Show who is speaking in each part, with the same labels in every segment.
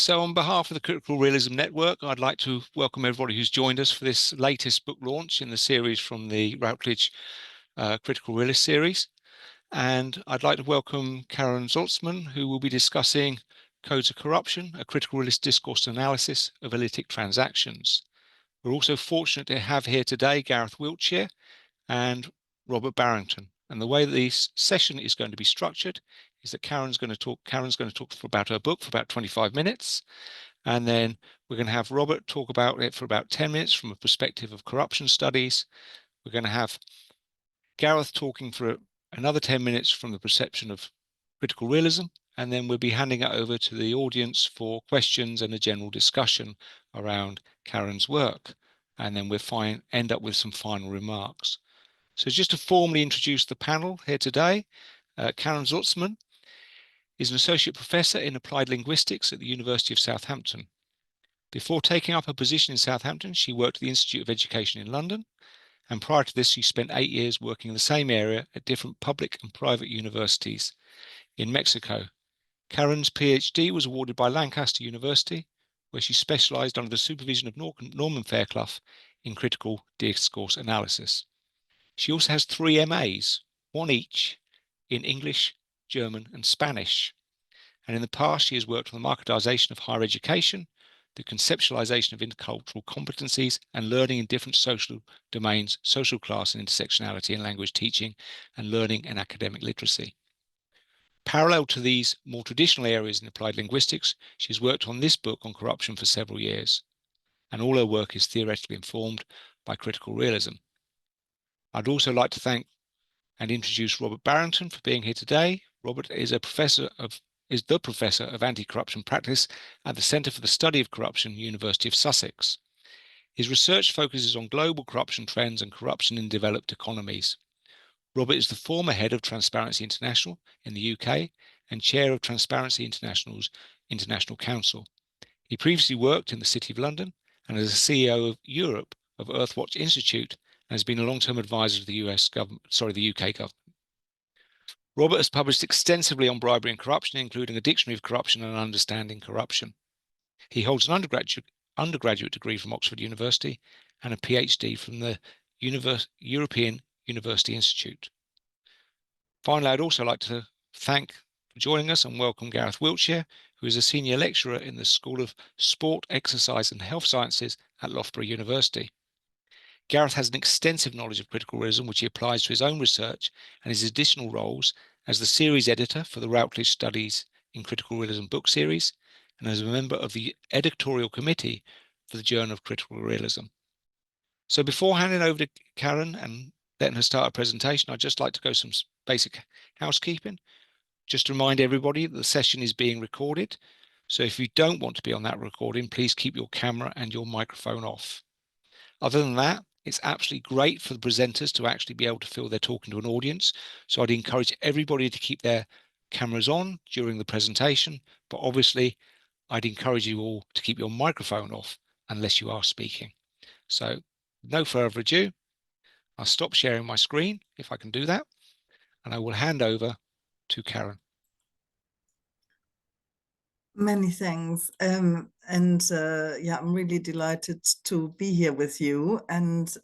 Speaker 1: So on behalf of the Critical Realism Network, I'd like to welcome everybody who's joined us for this latest book launch in the series from the Routledge Critical Realist series. And I'd like to welcome Karin Zotzmann, who will be discussing Codes of Corruption, a critical realist discourse analysis of elitic transactions. We're also fortunate to have here today Gareth Wiltshire and Robert Barrington. And the way that this session is going to be structured is that Karin's going to talk for about her book for about 25 minutes. And then we're going to have Robert talk about it for about 10 minutes from a perspective of corruption studies. We're going to have Gareth talking for another 10 minutes from the perception of critical realism. And then we'll be handing it over to the audience for questions and a general discussion around Karin's work. And then we'll end up with some final remarks. So just to formally introduce the panel here today, Karin Zotzmann is an associate professor in applied linguistics at the University of Southampton. Before taking up a position in Southampton, she worked at the Institute of Education in London, and prior to this, she spent 8 years working in the same area at different public and private universities in Mexico. Karin's PhD was awarded by Lancaster University, where she specialised under the supervision of Norman Fairclough in critical discourse analysis. She also has 3 MAs, one each, in English, German, and Spanish. And in the past, she has worked on the marketisation of higher education, the conceptualisation of intercultural competencies, and learning in different social domains, social class and intersectionality in language teaching, and learning and academic literacy. Parallel to these more traditional areas in applied linguistics, she has worked on this book on corruption for several years, and all her work is theoretically informed by critical realism. I'd also like to thank and introduce Robert Barrington for being here today. Robert is the professor of anti-corruption practice at the Centre for the Study of Corruption, University of Sussex. His research focuses on global corruption trends and corruption in developed economies. Robert is the former head of Transparency International in the UK and chair of Transparency International's International Council. He previously worked in the City of London and as a CEO of Europe of Earthwatch Institute and has been a long-term advisor to the UK government. Robert has published extensively on bribery and corruption, including a dictionary of corruption and understanding corruption. He holds an undergraduate degree from Oxford University and a PhD from the European University Institute. Finally, I'd also like to thank for joining us and welcome Gareth Wiltshire, who is a senior lecturer in the School of Sport, Exercise and Health Sciences at Loughborough University. Gareth has an extensive knowledge of critical realism, which he applies to his own research and his additional roles as the series editor for the Routledge Studies in Critical Realism book series, and as a member of the editorial committee for the Journal of Critical Realism. So before handing over to Karin and letting her start her presentation, I'd just like to go some basic housekeeping. Just to remind everybody that the session is being recorded. So if you don't want to be on that recording, please keep your camera and your microphone off. Other than that, it's absolutely great for the presenters to actually be able to feel they're talking to an audience. So I'd encourage everybody to keep their cameras on during the presentation, but obviously I'd encourage you all to keep your microphone off unless you are speaking. So no further ado, I'll stop sharing my screen if I can do that, and I will hand over to Karin.
Speaker 2: Many thanks. Yeah, I'm really delighted to be here with you and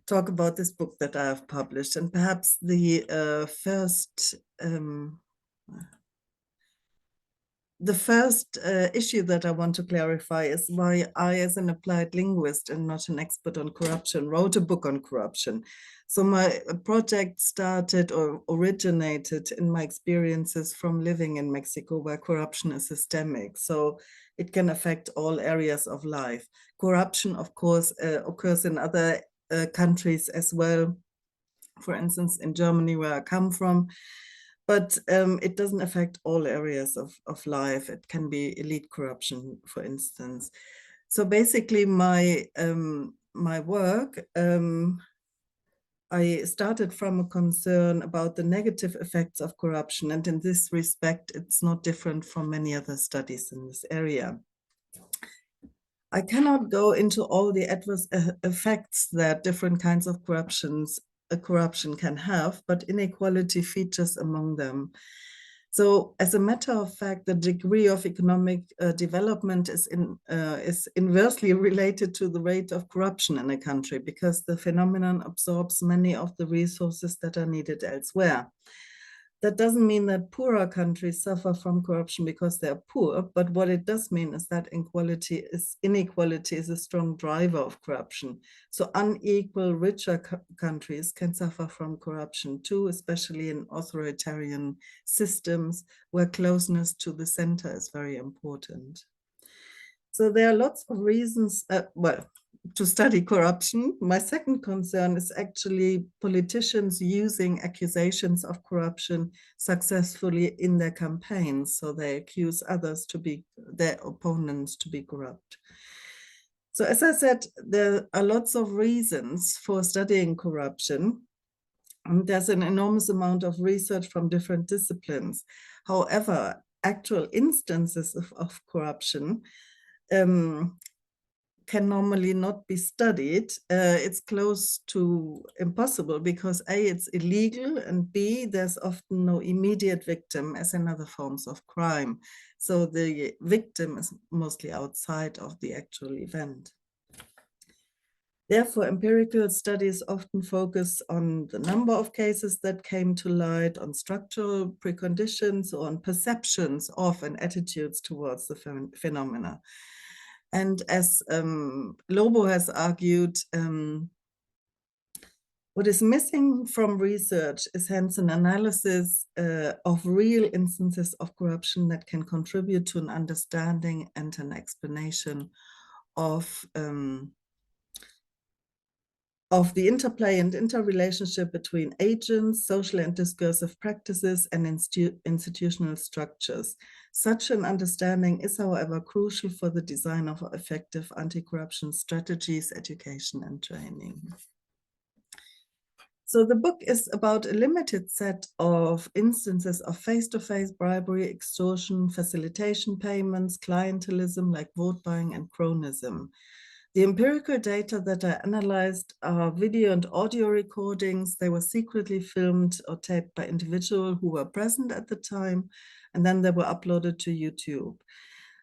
Speaker 2: talk about this book that I have published. And perhaps the first issue that I want to clarify is why I, as an applied linguist and not an expert on corruption, wrote a book on corruption. So my project started or originated in my experiences from living in Mexico, where corruption is systemic. So it can affect all areas of life. Corruption, of course, occurs in other countries as well. For instance, in Germany, where I come from. But it doesn't affect all areas of life. It can be elite corruption, for instance. So basically, my work, I started from a concern about the negative effects of corruption. And in this respect, it's not different from many other studies in this area. I cannot go into all the adverse effects that different kinds of corruption can have, but inequality features among them. So as a matter of fact, the degree of economic development is inversely related to the rate of corruption in a country, because the phenomenon absorbs many of the resources that are needed elsewhere. That doesn't mean that poorer countries suffer from corruption because they're poor, but what it does mean is that inequality is a strong driver of corruption. So unequal, richer countries can suffer from corruption too, especially in authoritarian systems where closeness to the center is very important. So there are lots of reasons, to study corruption. My second concern is actually politicians using accusations of corruption successfully in their campaigns. So they accuse others their opponents to be corrupt. So as I said, there are lots of reasons for studying corruption. And there's an enormous amount of research from different disciplines. However, actual instances of corruption can normally not be studied. It's close to impossible because A, it's illegal, and B, there's often no immediate victim as in other forms of crime. So the victim is mostly outside of the actual event. Therefore, empirical studies often focus on the number of cases that came to light, on structural preconditions, or on perceptions of and attitudes towards the phenomena. And as Lobo has argued, what is missing from research is hence an analysis of real instances of corruption that can contribute to an understanding and an explanation of the interplay and interrelationship between agents, social and discursive practices, and institutional structures. Such an understanding is, however, crucial for the design of effective anti-corruption strategies, education, and training. So the book is about a limited set of instances of face-to-face bribery, extortion, facilitation payments, clientelism like vote buying, and cronism. The empirical data that I analyzed are video and audio recordings. They were secretly filmed or taped by individuals who were present at the time, and then they were uploaded to YouTube.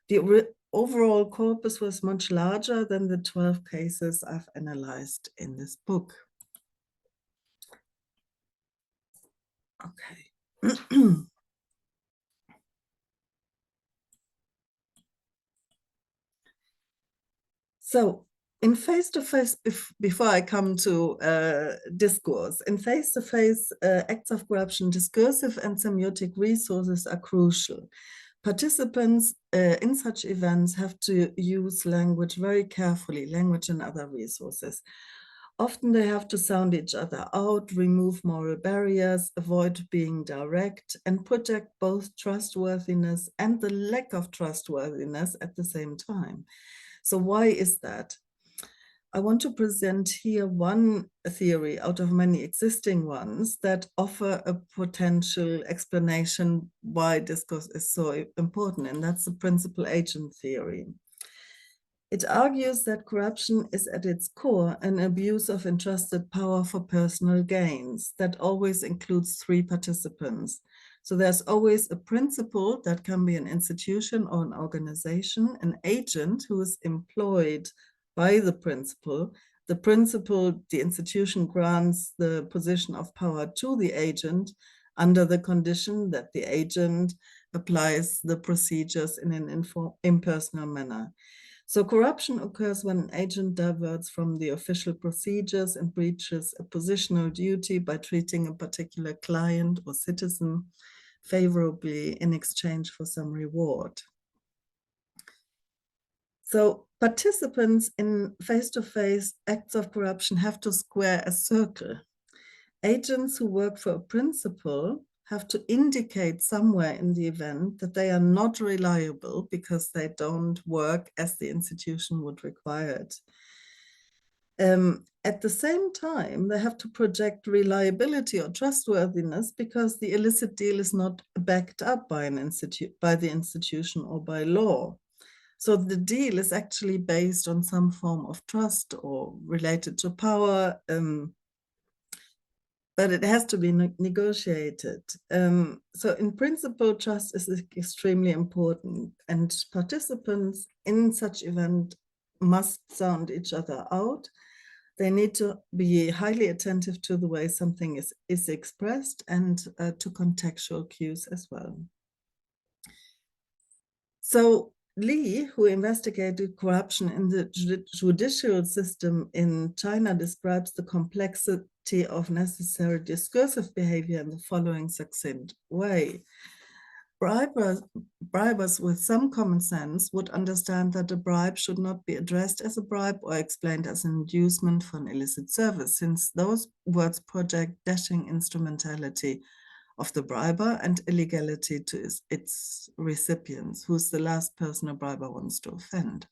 Speaker 2: The overall corpus was much larger than the 12 cases I've analyzed in this book. Okay. So in face-to-face, before I come to discourse, in face-to-face acts of corruption, discursive and semiotic resources are crucial. Participants in such events have to use language very carefully, language and other resources. Often they have to sound each other out, remove moral barriers, avoid being direct, and project both trustworthiness and the lack of trustworthiness at the same time. So why is that? I want to present here one theory out of many existing ones that offer a potential explanation why discourse is so important, and that's the principal agent theory. It argues that corruption is at its core an abuse of entrusted power for personal gains that always includes three participants. So there's always a principal that can be an institution or an organization, an agent who is employed by the principal. The institution grants the position of power to the agent under the condition that the agent applies the procedures in an impersonal manner. So corruption occurs when an agent diverts from the official procedures and breaches a positional duty by treating a particular client or citizen favorably in exchange for some reward. So participants in face-to-face acts of corruption have to square a circle. Agents who work for a principal have to indicate somewhere in the event that they are not reliable because they don't work as the institution would require it. At the same time, they have to project reliability or trustworthiness because the illicit deal is not backed up by the institution or by law. So the deal is actually based on some form of trust or related to power. but it has to be negotiated. So in principle, trust is extremely important, and participants in such event must sound each other out. They need to be highly attentive to the way something is expressed, and to contextual cues as well. So Li, who investigated corruption in the judicial system in China, describes the complexity of necessary discursive behavior in the following succinct way. Bribers with some common sense would understand that a bribe should not be addressed as a bribe or explained as an inducement for an illicit service, since those words project dashing instrumentality of the briber and illegality to its recipients, who's the last person a briber wants to offend.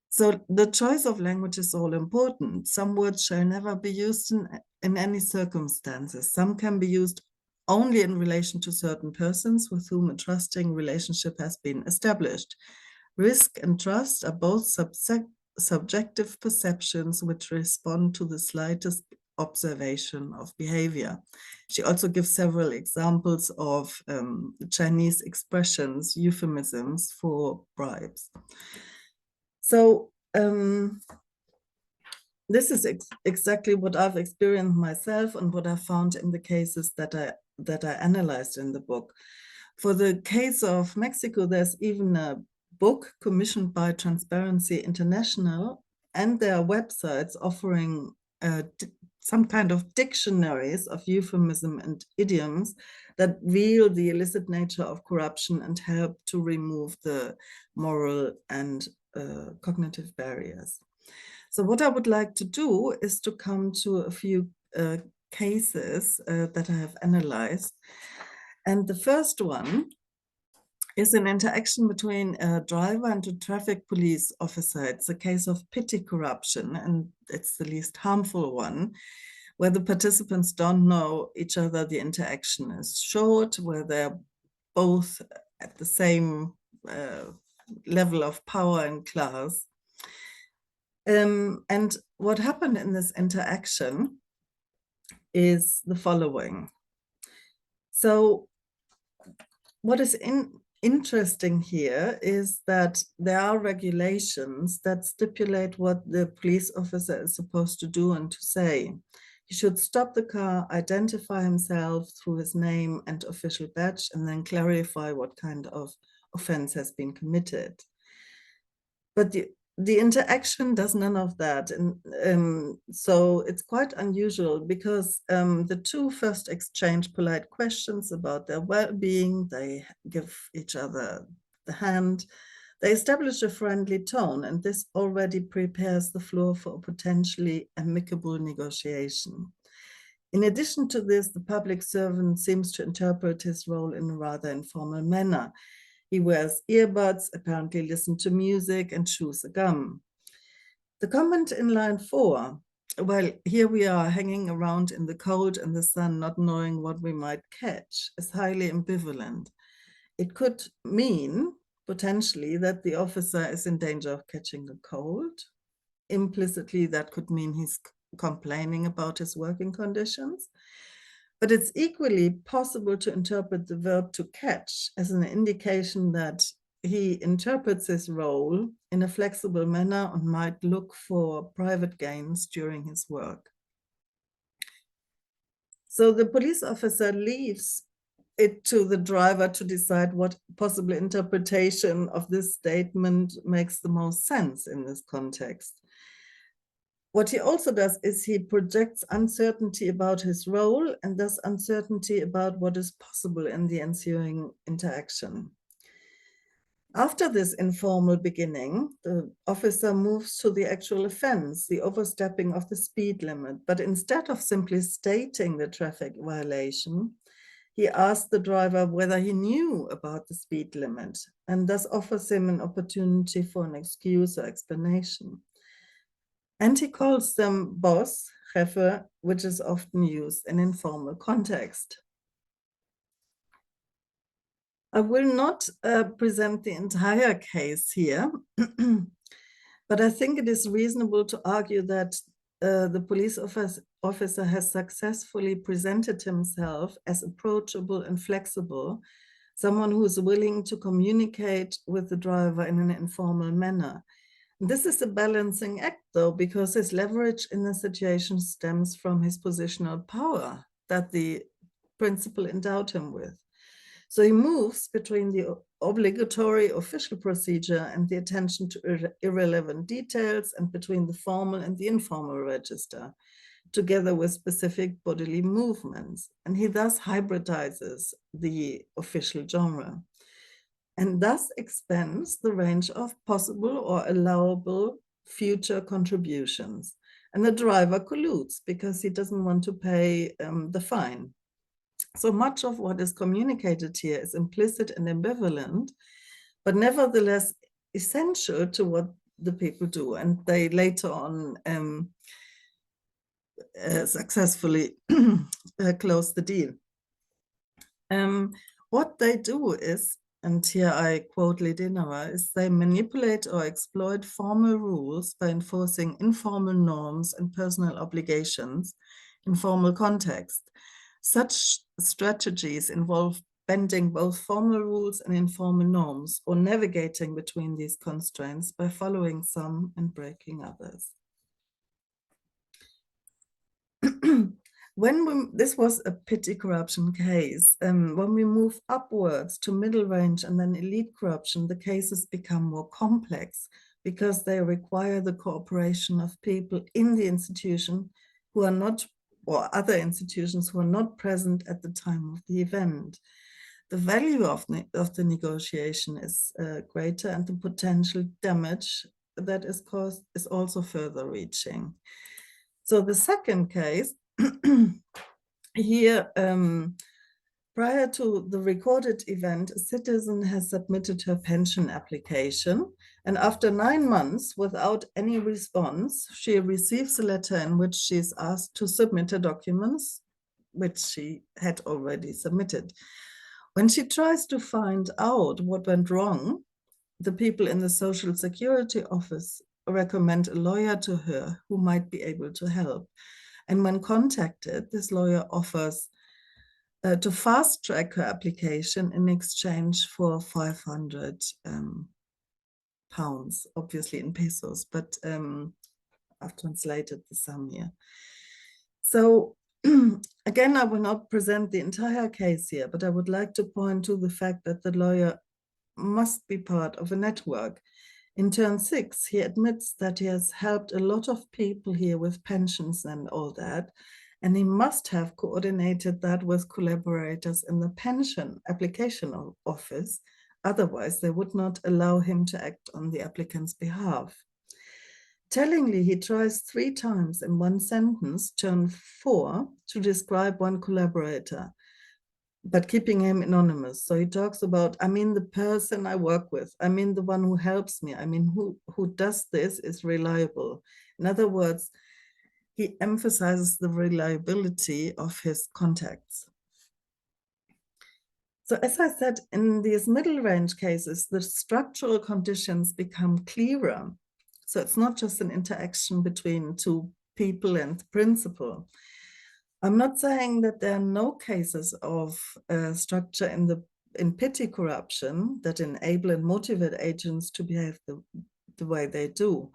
Speaker 2: So the choice of language is all important. Some words shall never be used in any circumstances. Some can be used only in relation to certain persons with whom a trusting relationship has been established. Risk and trust are both subjective perceptions which respond to the slightest observation of behavior. She also gives several examples of Chinese expressions, euphemisms for bribes. So this is exactly what I've experienced myself and what I found in the cases that I analyzed in the book. For the case of Mexico, there's even a book commissioned by Transparency International, and there are websites offering some kind of dictionaries of euphemism and idioms that reveal the illicit nature of corruption and help to remove the moral and cognitive barriers. So what I would like to do is to come to a few cases that I have analyzed. And the first one is an interaction between a driver and a traffic police officer. It's a case of petty corruption, and it's the least harmful one, where the participants don't know each other. The interaction is short, where they're both at the same level of power and class. And what happened in this interaction is the following. So what is interesting here is that there are regulations that stipulate what the police officer is supposed to do and to say. He should stop the car, identify himself through his name and official badge, and then clarify what kind of offense has been committed. But the interaction does none of that. And so it's quite unusual, because the two first exchange polite questions about their well-being. They give each other the hand. They establish a friendly tone, and this already prepares the floor for a potentially amicable negotiation. In addition to this, the public servant seems to interpret his role in a rather informal manner. He wears earbuds, apparently listens to music, and chews a gum. The comment in line 4, well, here we are hanging around in the cold and the sun, not knowing what we might catch, is highly ambivalent. It could mean, potentially, that the officer is in danger of catching a cold. Implicitly, that could mean he's complaining about his working conditions. But it's equally possible to interpret the verb to catch as an indication that he interprets his role in a flexible manner and might look for private gains during his work. So the police officer leaves it to the driver to decide what possible interpretation of this statement makes the most sense in this context. What he also does is he projects uncertainty about his role, and thus uncertainty about what is possible in the ensuing interaction. After this informal beginning, the officer moves to the actual offense, the overstepping of the speed limit. But instead of simply stating the traffic violation, he asks the driver whether he knew about the speed limit, and thus offers him an opportunity for an excuse or explanation. And he calls them boss, Jefe, which is often used in informal context. I will not present the entire case here, but I think it is reasonable to argue that the police officer has successfully presented himself as approachable and flexible, someone who is willing to communicate with the driver in an informal manner. This is a balancing act, though, because his leverage in the situation stems from his positional power that the principal endowed him with. So he moves between the obligatory official procedure and the attention to irrelevant details, and between the formal and the informal register, together with specific bodily movements. And he thus hybridizes the official genre, and thus expands the range of possible or allowable future contributions. And the driver colludes because he doesn't want to pay the fine. So much of what is communicated here is implicit and ambivalent, but nevertheless essential to what the people do. And they later on successfully close the deal. What they do is, and here I quote Lidenauer, is they manipulate or exploit formal rules by enforcing informal norms and personal obligations in formal context. Such strategies involve bending both formal rules and informal norms, or navigating between these constraints by following some and breaking others. This was a petty corruption case. When we move upwards to middle range and then elite corruption, the cases become more complex because they require the cooperation of people in the institution who are not, or other institutions who are not present at the time of the event. The value of the negotiation is greater, and the potential damage that is caused is also further reaching. So the second case, here, prior to the recorded event, a citizen has submitted her pension application, and after 9 months without any response, she receives a letter in which she is asked to submit her documents, which she had already submitted. When she tries to find out what went wrong, the people in the Social Security office recommend a lawyer to her who might be able to help. And when contacted, this lawyer offers to fast track her application in exchange for 500 pounds, obviously in pesos, but I've translated the sum here. So again, I will not present the entire case here, but I would like to point to the fact that the lawyer must be part of a network. In turn 6, he admits that he has helped a lot of people here with pensions and all that, and he must have coordinated that with collaborators in the pension application office. Otherwise, they would not allow him to act on the applicant's behalf. Tellingly, he tries 3 times in one sentence, turn 4, to describe one collaborator, but keeping him anonymous. So he talks about, I mean, the person I work with, I mean, the one who helps me, I mean, who does this is reliable. In other words, he emphasizes the reliability of his contacts. So as I said, in these middle range cases, the structural conditions become clearer. So it's not just an interaction between 2 people and the principal. I'm not saying that there are no cases of structure in petty corruption that enable and motivate agents to behave the way they do.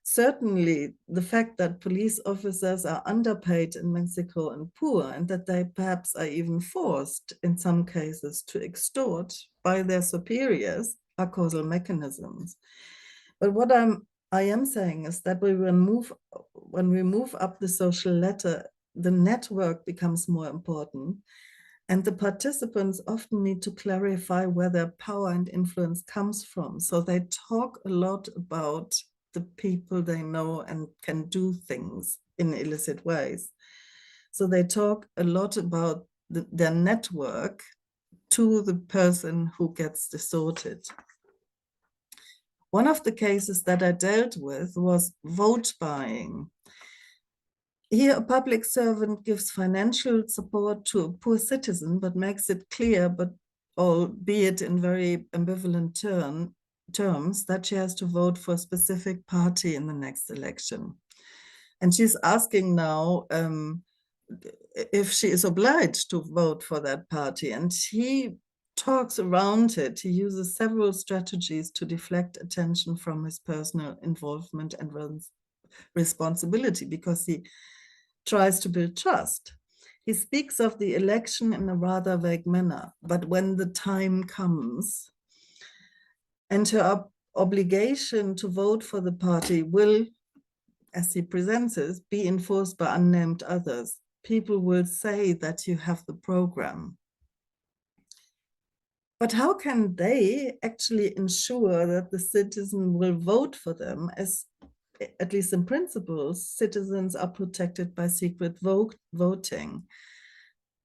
Speaker 2: Certainly, the fact that police officers are underpaid in Mexico and poor, and that they perhaps are even forced in some cases to extort by their superiors, are causal mechanisms. But what I am saying is that when we move up the social ladder, the network becomes more important, and the participants often need to clarify where their power and influence comes from. So they talk a lot about the people they know and can do things in illicit ways. So they talk a lot about their network to the person who gets distorted. One of the cases that I dealt with was vote buying. Here, a public servant gives financial support to a poor citizen, but makes it clear, but albeit in very ambivalent terms, that she has to vote for a specific party in the next election. And she's asking now if she is obliged to vote for that party. And he talks around it. He uses several strategies to deflect attention from his personal involvement and responsibility, because he tries to build trust. He speaks of the election in a rather vague manner, but when the time comes and her obligation to vote for the party will, as he presents it, be enforced by unnamed others, people will say that you have the program. But how can they actually ensure that the citizen will vote for them, as, at least in principle, citizens are protected by secret voting?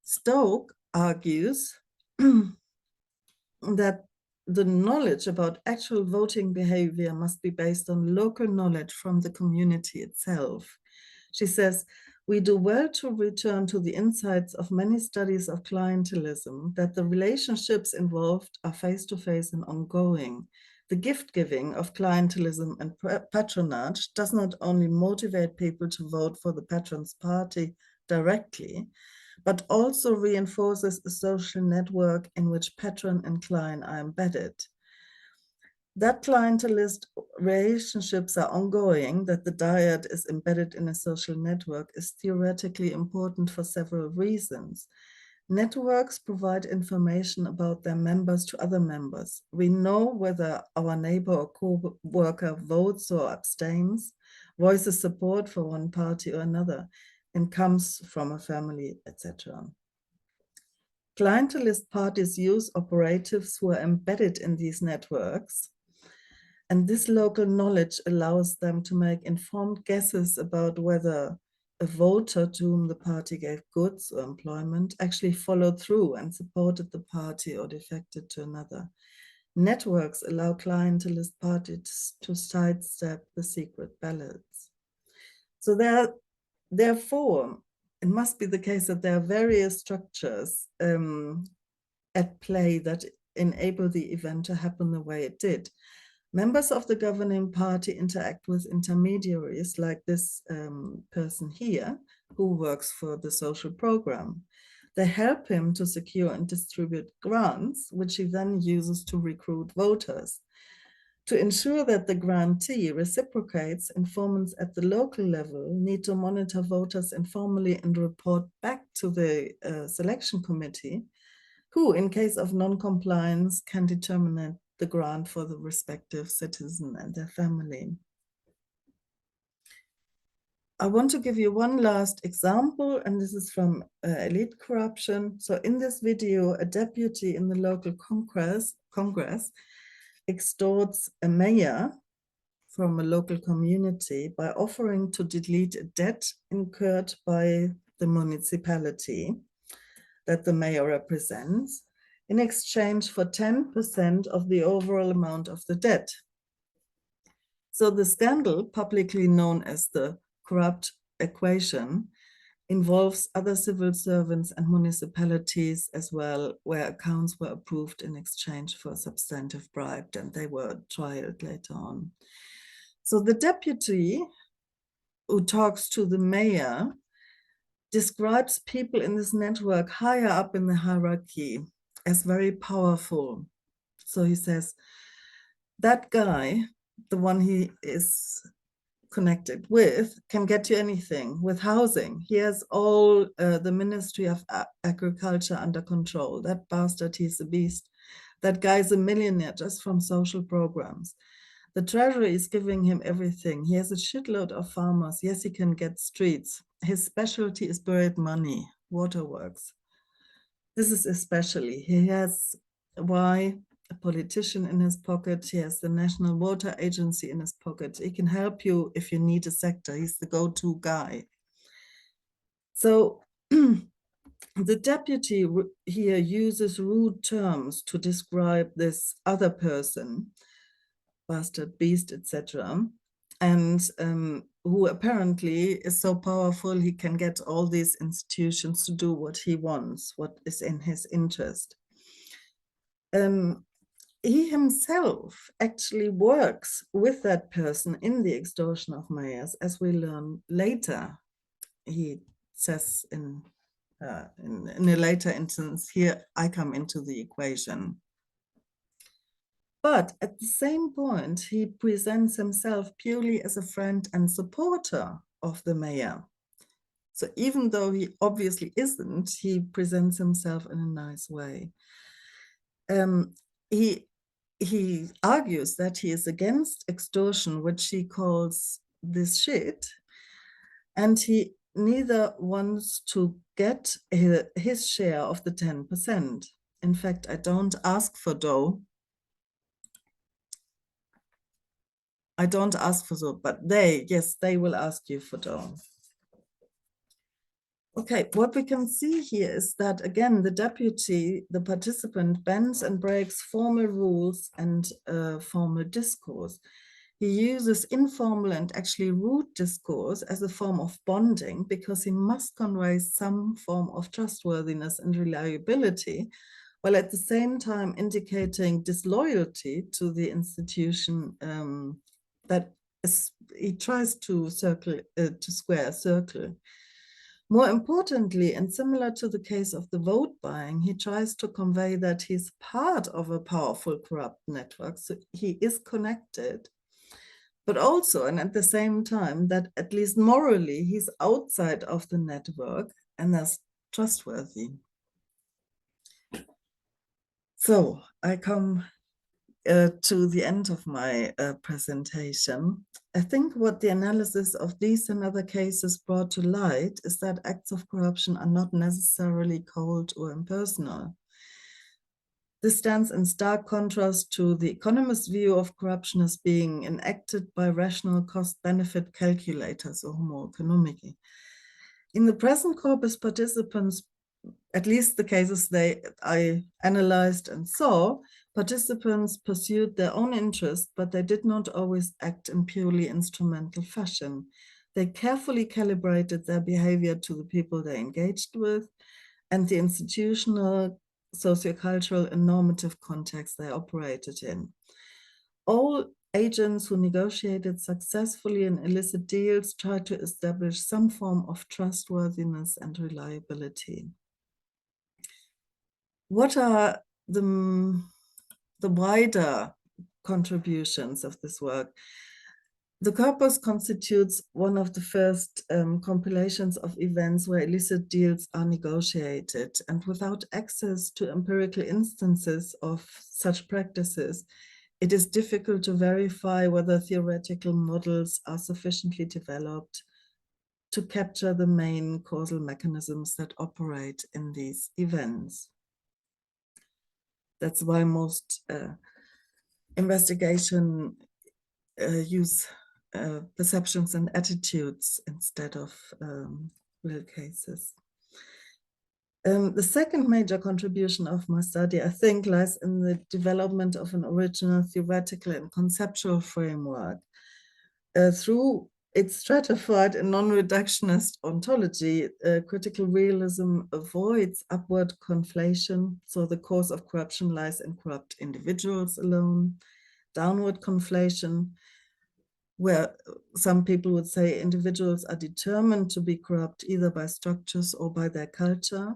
Speaker 2: Stoke argues that the knowledge about actual voting behavior must be based on local knowledge from the community itself. She says, we do well to return to the insights of many studies of clientelism, that the relationships involved are face-to-face and ongoing. The gift-giving of clientelism and patronage does not only motivate people to vote for the patron's party directly, but also reinforces a social network in which patron and client are embedded. That clientelist relationships are ongoing, that the diet is embedded in a social network, is theoretically important for several reasons. Networks provide information about their members to other members. We know whether our neighbor or co-worker votes or abstains, voices support for one party or another, and comes from a family, etc. Clientelist parties use operatives who are embedded in these networks, and this local knowledge allows them to make informed guesses about whether a voter to whom the party gave goods or employment actually followed through and supported the party or defected to another. Networks allow clientelist parties to sidestep the secret ballots. So therefore, it must be the case that there are various structures at play that enable the event to happen the way it did. Members of the governing party interact with intermediaries like this person here, who works for the social program. They help him to secure and distribute grants, which he then uses to recruit voters. To ensure that the grantee reciprocates, informants at the local level need to monitor voters informally and report back to the selection committee, who, in case of non-compliance, can determine the grant for the respective citizen and their family. I want to give you one last example, and this is from elite corruption. So in this video, a deputy in the local Congress extorts a mayor from a local community by offering to delete a debt incurred by the municipality that the mayor represents, in exchange for 10% of the overall amount of the debt. So the scandal, publicly known as the corrupt equation, involves other civil servants and municipalities as well, where accounts were approved in exchange for a substantive bribe, and they were trialed later on. So the deputy who talks to the mayor describes people in this network higher up in the hierarchy as very powerful. So he says, that guy, the one he is connected with, can get you anything with housing. He has all the Ministry of Agriculture under control. That bastard, he's a beast. That guy's a millionaire just from social programs. The treasury is giving him everything. He has a shitload of farmers. Yes, he can get streets. His specialty is buried money, waterworks. This is especially, he has a politician in his pocket. He has the National Water Agency in his pocket. He can help you if you need a sector. He's the go-to guy. So the deputy here uses rude terms to describe this other person, bastard, beast, etc., and who apparently is so powerful he can get all these institutions to do what he wants, what is in his interest. he himself actually works with that person in the extortion of mayors, as we learn later. He says in a later instance, here I come into the equation. But at the same point, he presents himself purely as a friend and supporter of the mayor. So even though he obviously isn't, he presents himself in a nice way. He argues that he is against extortion, which he calls this shit, and he neither wants to get his share of the 10%. In fact, I don't ask for dough. I don't ask for dough, but yes, they will ask you for dough. Okay, what we can see here is that, again, the deputy, the participant, bends and breaks formal rules and formal discourse. He uses informal and actually rude discourse as a form of bonding because he must convey some form of trustworthiness and reliability, while at the same time indicating disloyalty to the institution that he tries to square a circle. More importantly, and similar to the case of the vote buying, he tries to convey that he's part of a powerful corrupt network, so he is connected, but also, and at the same time, that at least morally, he's outside of the network and thus trustworthy. So I come to the end of my presentation. I think what the analysis of these and other cases brought to light is that acts of corruption are not necessarily cold or impersonal. This stands in stark contrast to the economist's view of corruption as being enacted by rational cost-benefit calculators or homo economici. In the present corpus, participants, at least the cases I analyzed and saw, participants pursued their own interest, but they did not always act in purely instrumental fashion. They carefully calibrated their behavior to the people they engaged with and the institutional, sociocultural, and normative context they operated in. All agents who negotiated successfully in illicit deals tried to establish some form of trustworthiness and reliability. What are the wider contributions of this work? The corpus constitutes one of the first compilations of events where illicit deals are negotiated, and without access to empirical instances of such practices, it is difficult to verify whether theoretical models are sufficiently developed to capture the main causal mechanisms that operate in these events. That's why most investigation use perceptions and attitudes instead of real cases. The second major contribution of my study, I think, lies in the development of an original theoretical and conceptual framework. Through its stratified and non-reductionist ontology, critical realism avoids upward conflation, so the cause of corruption lies in corrupt individuals alone, downward conflation, where some people would say individuals are determined to be corrupt either by structures or by their culture,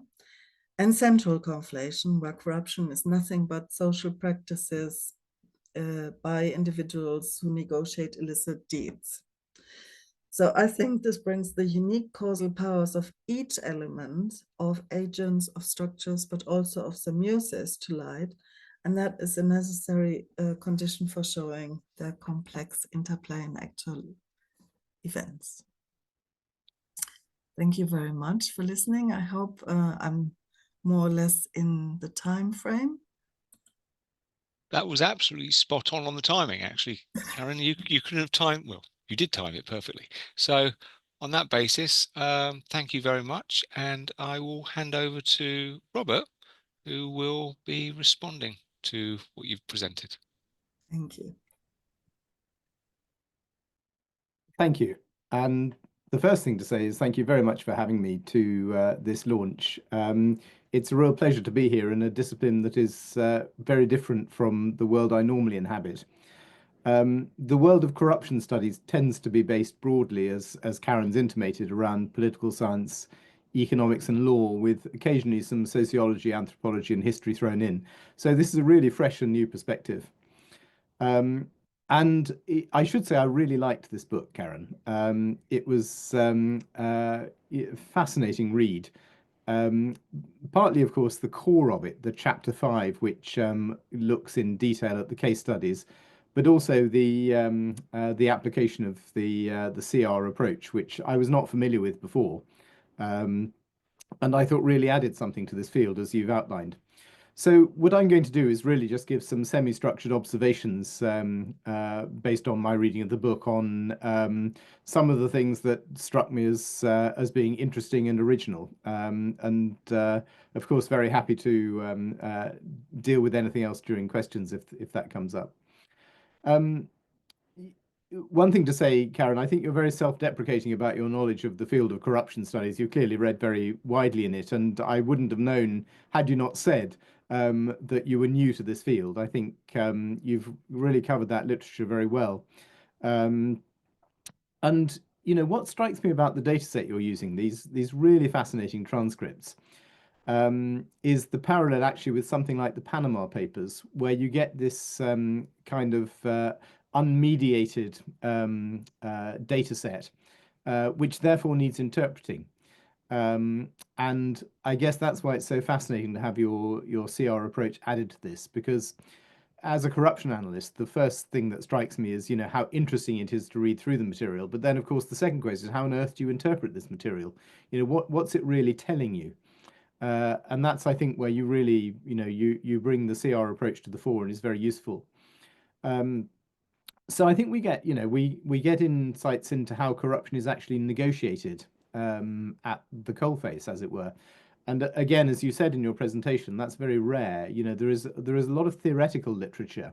Speaker 2: and central conflation, where corruption is nothing but social practices by individuals who negotiate illicit deeds. So I think this brings the unique causal powers of each element of agents, of structures, but also of semiosis to light. And that is a necessary condition for showing their complex interplay in actual events. Thank you very much for listening. I hope I'm more or less in the time frame.
Speaker 1: That was absolutely spot on the timing, actually, Karin. You couldn't have timed, well, you did time it perfectly. So on that basis, thank you very much. And I will hand over to Robert, who will be responding to what you've presented.
Speaker 2: Thank you.
Speaker 3: Thank you. And the first thing to say is thank you very much for having me to this launch. It's a real pleasure to be here in a discipline that is very different from the world I normally inhabit. The world of corruption studies tends to be based broadly, as Karin's intimated, around political science, economics and law, with occasionally some sociology, anthropology and history thrown in. So this is a really fresh and new perspective. And I should say I really liked this book, Karin. It was a fascinating read. Partly, of course, the core of it, the chapter 5, which looks in detail at the case studies, but also the application of the CR approach, which I was not familiar with before, and I thought really added something to this field, as you've outlined. So what I'm going to do is really just give some semi-structured observations based on my reading of the book on some of the things that struck me as being interesting and original, and of course very happy to deal with anything else during questions if that comes up. One thing to say, Karin, I think you're very self-deprecating about your knowledge of the field of corruption studies. You clearly read very widely in it, and I wouldn't have known had you not said that you were new to this field. I think you've really covered that literature very well. And you know what strikes me about the data set you're using, these really fascinating transcripts, is the parallel actually with something like the Panama Papers, where you get this kind of unmediated data set, which therefore needs interpreting. And I guess that's why it's so fascinating to have your CR approach added to this, because as a corruption analyst, the first thing that strikes me is, you know, how interesting it is to read through the material. But then, of course, the second question is, how on earth do you interpret this material? You know, what's it really telling you? And that's, I think, where you really, you know, you bring the CR approach to the fore and is very useful. So I think we get, you know, we get insights into how corruption is actually negotiated at the coalface, as it were. And again, as you said in your presentation, that's very rare. You know, there is a lot of theoretical literature,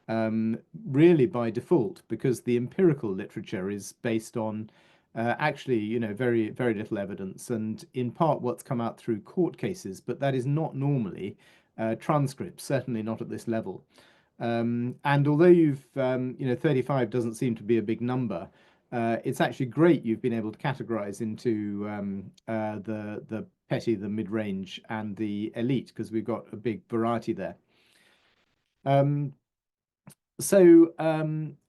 Speaker 3: really by default, because the empirical literature is based on actually, you know, very, very little evidence, and in part what's come out through court cases, but that is not normally transcripts, certainly not at this level. And although you've, you know, 35 doesn't seem to be a big number, it's actually great you've been able to categorize into the petty, the mid-range, and the elite, because we've got a big variety there.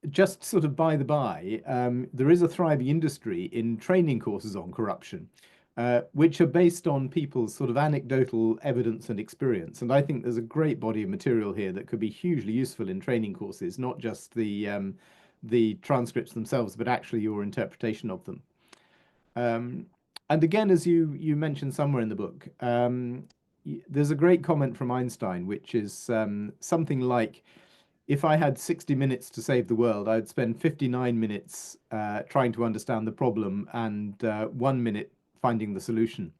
Speaker 3: Just sort of by the by, there is a thriving industry in training courses on corruption, which are based on people's sort of anecdotal evidence and experience. And I think there's a great body of material here that could be hugely useful in training courses, not just the transcripts themselves, but actually your interpretation of them. And again, as you mentioned somewhere in the book, there's a great comment from Einstein, which is something like, if I had 60 minutes to save the world, I'd spend 59 minutes trying to understand the problem and 1 minute finding the solution.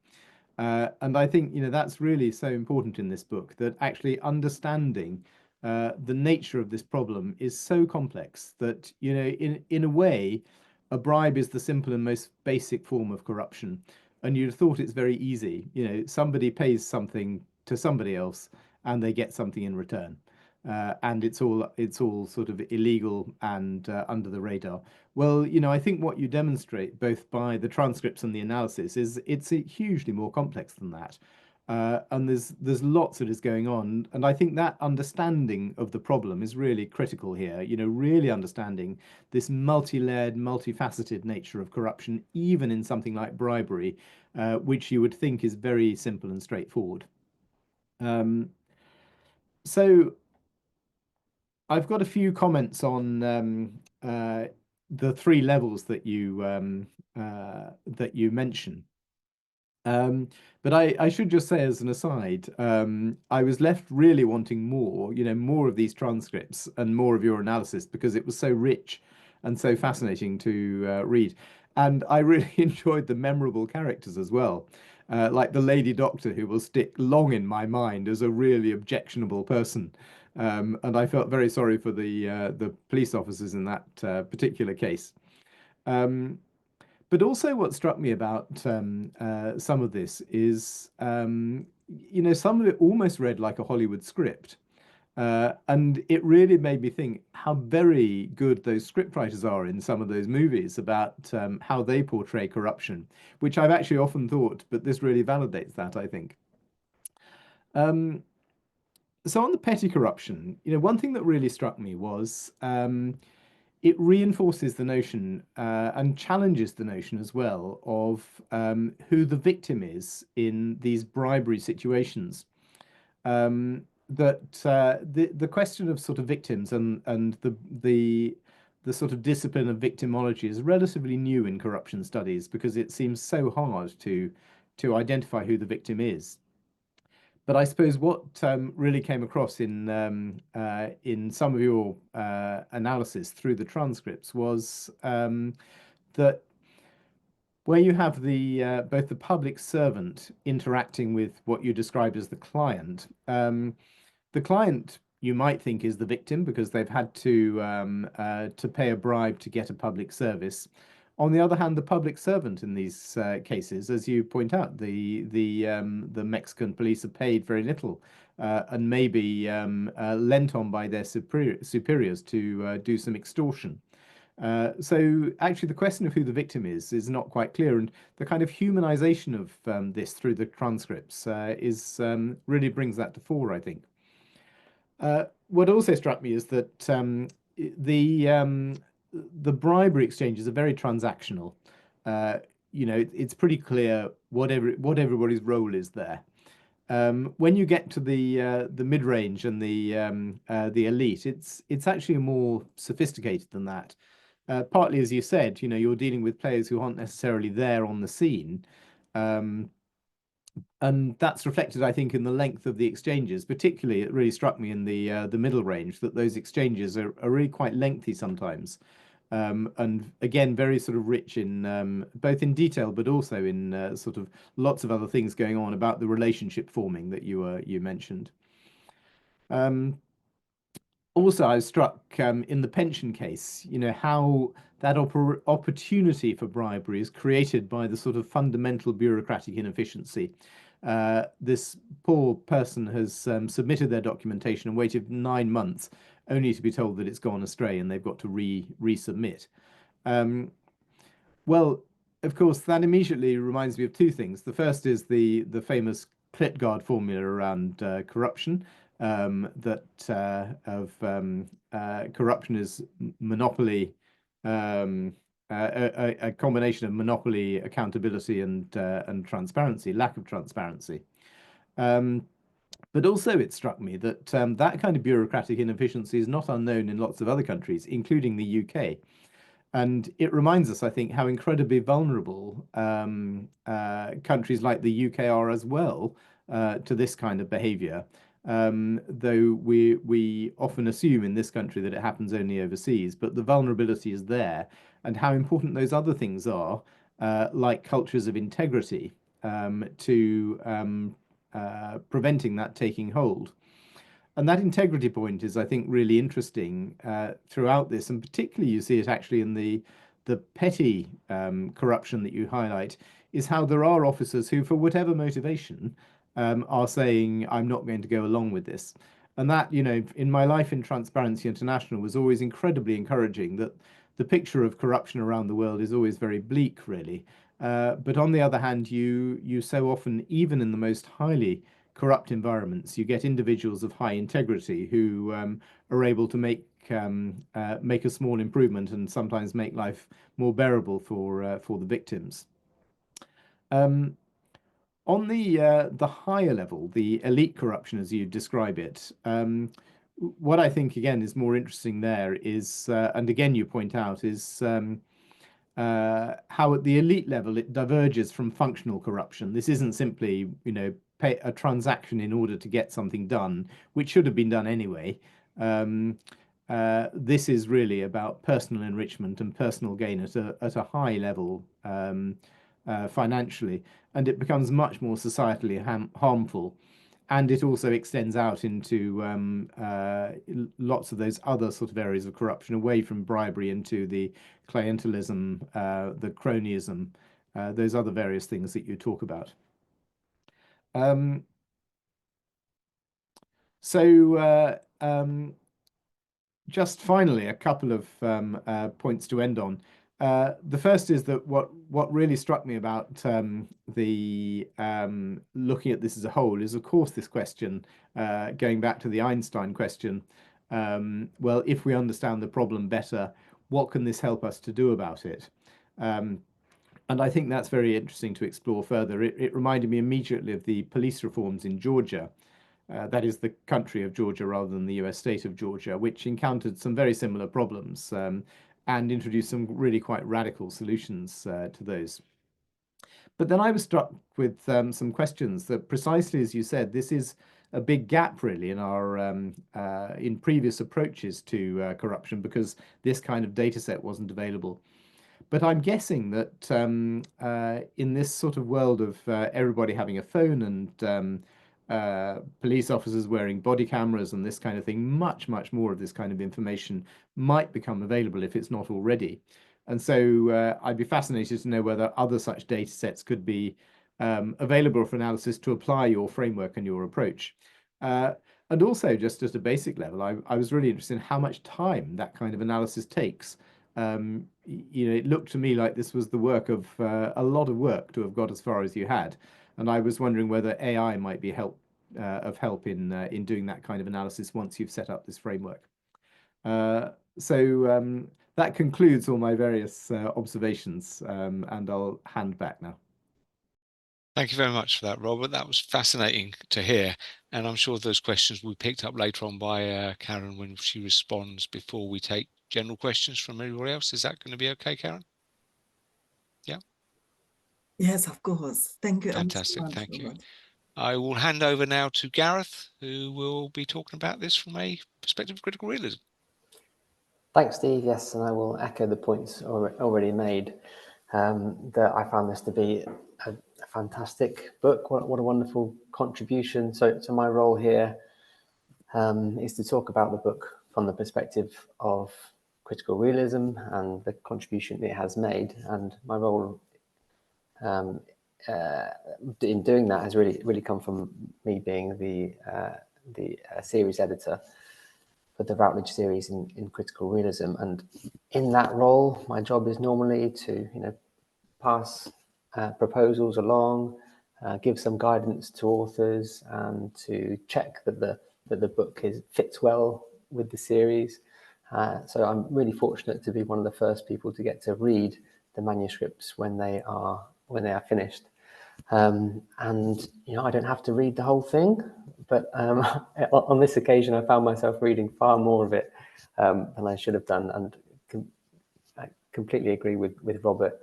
Speaker 3: And I think, you know, that's really so important in this book, that actually understanding the nature of this problem is so complex that, you know, in a way, a bribe is the simple and most basic form of corruption. And you'd have thought it's very easy. You know, somebody pays something to somebody else and they get something in return. And it's all sort of illegal and under the radar. Well, you know, I think what you demonstrate both by the transcripts and the analysis is it's hugely more complex than that. And there's lots that is going on. And I think that understanding of the problem is really critical here, you know, really understanding this multi-layered, multifaceted nature of corruption, even in something like bribery, which you would think is very simple and straightforward. So I've got a few comments on the 3 levels that you mention. But I should just say as an aside, I was left really wanting more, you know, more of these transcripts and more of your analysis, because it was so rich and so fascinating to read. And I really enjoyed the memorable characters as well, like the lady doctor, who will stick long in my mind as a really objectionable person. And I felt very sorry for the police officers in that particular case. But also what struck me about some of this is you know, some of it almost read like a Hollywood script. And it really made me think how very good those scriptwriters are in some of those movies about how they portray corruption, which I've actually often thought, but this really validates that, I think. So on the petty corruption, you know, one thing that really struck me was it reinforces the notion and challenges the notion as well of who the victim is in these bribery situations. The question of sort of victims and the sort of discipline of victimology is relatively new in corruption studies because it seems so hard to identify who the victim is. But I suppose what really came across in some of your analysis through the transcripts was that where you have the both the public servant interacting with what you described as the client you might think is the victim because they've had to pay a bribe to get a public service. On the other hand, the public servant in these cases, as you point out, the Mexican police are paid very little and maybe lent on by their superiors to do some extortion. So actually, the question of who the victim is not quite clear, and the kind of humanization of this through the transcripts is really brings that to fore, I think. What also struck me is that the bribery exchanges are very transactional. You know, it's pretty clear what everybody's role is there. When you get to the mid-range and the elite, it's actually more sophisticated than that. Partly, as you said, you know, you're dealing with players who aren't necessarily there on the scene. And that's reflected, I think, in the length of the exchanges. Particularly, it really struck me in the middle range that those exchanges are really quite lengthy sometimes, and again very sort of rich in both in detail, but also in sort of lots of other things going on about the relationship forming that you mentioned. Also, I was struck in the pension case, you know, how that opportunity for bribery is created by the sort of fundamental bureaucratic inefficiency. This poor person has submitted their documentation and waited 9 months only to be told that it's gone astray and they've got to resubmit. Well, of course, that immediately reminds me of two things. The first is the famous Klitgard formula around corruption, that corruption is monopoly, a combination of monopoly, accountability, and transparency, lack of transparency. But also it struck me that that kind of bureaucratic inefficiency is not unknown in lots of other countries, including the UK. And it reminds us, I think, how incredibly vulnerable countries like the UK are as well to this kind of behavior. Though we often assume in this country that it happens only overseas, but the vulnerability is there, and how important those other things are, like cultures of integrity, to preventing that taking hold. And that integrity point is, I think, really interesting throughout this, and particularly you see it actually in the petty corruption that you highlight, is how there are officers who, for whatever motivation, are saying, I'm not going to go along with this. And that, you know, in my life in Transparency International was always incredibly encouraging, that the picture of corruption around the world is always very bleak, really. But on the other hand, you so often, even in the most highly corrupt environments, you get individuals of high integrity who are able to make a small improvement and sometimes make life more bearable for the victims. On the higher level, the elite corruption, as you describe it, what I think again is more interesting there is, and again you point out, is how at the elite level it diverges from functional corruption. This isn't simply, you know, pay a transaction in order to get something done, which should have been done anyway. This is really about personal enrichment and personal gain at a high level financially, and it becomes much more societally harmful. And it also extends out into lots of those other sort of areas of corruption, away from bribery into the clientelism, the cronyism, those other various things that you talk about. So just finally, a couple of points to end on. The first is that what really struck me about the looking at this as a whole is, of course, this question, going back to the Einstein question, well, if we understand the problem better, what can this help us to do about it? And I think that's very interesting to explore further. It reminded me immediately of the police reforms in Georgia. That is the country of Georgia rather than the US state of Georgia, which encountered some very similar problems and introduced some really quite radical solutions to those. But then I was struck with some questions that, precisely as you said, this is a big gap really in our in previous approaches to corruption, because this kind of data set wasn't available. But I'm guessing that in this sort of world of everybody having a phone and police officers wearing body cameras and this kind of thing, much more of this kind of information might become available if it's not already. And so I'd be fascinated to know whether other such data sets could be available for analysis to apply your framework and your approach. And also, just at a basic level, I was really interested in how much time that kind of analysis takes. It looked to me like this was the work of a lot of work to have got as far as you had. And I was wondering whether AI might be of help in doing that kind of analysis once you've set up this framework. So that concludes all my various observations, and I'll hand back now.
Speaker 1: Thank you very much for that, Robert. That was fascinating to hear. And I'm sure those questions will be picked up later on by Karin when she responds, before we take general questions from everybody else. Is that going to be okay, Karin? Yeah.
Speaker 2: Yes, of course. Thank you.
Speaker 1: Fantastic.
Speaker 2: So much,
Speaker 1: Thank you.
Speaker 2: Robert.
Speaker 1: I will hand over now to Gareth, who will be talking about this from a perspective of critical realism.
Speaker 4: Thanks, Steve. Yes, and I will echo the points already made. That I found this to be a fantastic book. What a wonderful contribution. So my role here is to talk about the book from the perspective of critical realism and the contribution it has made. And my role in doing that has really come from me being the series editor for the Routledge series in critical realism. And in that role, my job is normally to pass proposals along, give some guidance to authors, and to check that the book fits well with the series. So I'm really fortunate to be one of the first people to get to read the manuscripts when they are finished. And I don't have to read the whole thing, but on this occasion I found myself reading far more of it than I should have done, and I completely agree with Robert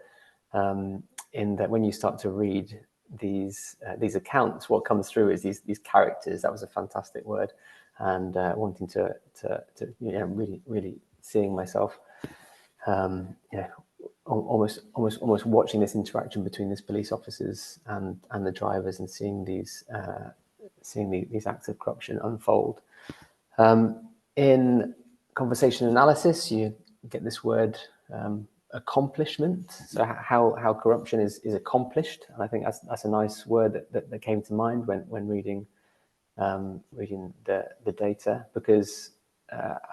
Speaker 4: in that when you start to read these accounts, what comes through is these characters. That was a fantastic word, and wanting to really seeing myself almost watching this interaction between these police officers and the drivers, and seeing these acts of corruption unfold. In conversation analysis, you get this word accomplishment. So how corruption is accomplished, and I think that's a nice word that came to mind when reading the data, because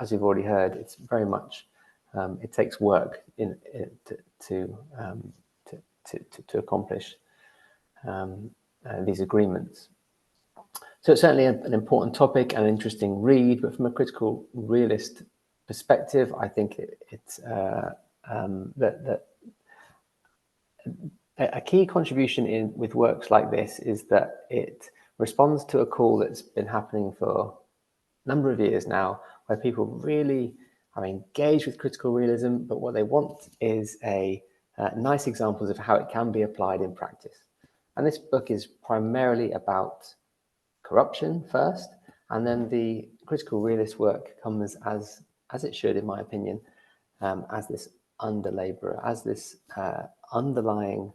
Speaker 4: as we've already heard, it's very much it takes work to accomplish these agreements. So it's certainly an important topic and an interesting read, but from a critical realist perspective, I think it's that a key contribution with works like this is that it responds to a call that's been happening for a number of years now, where people really are engaged with critical realism, but what they want is nice examples of how it can be applied in practice. And this book is primarily about corruption first, and then the critical realist work comes as it should, in my opinion, as this underlaborer, as this underlying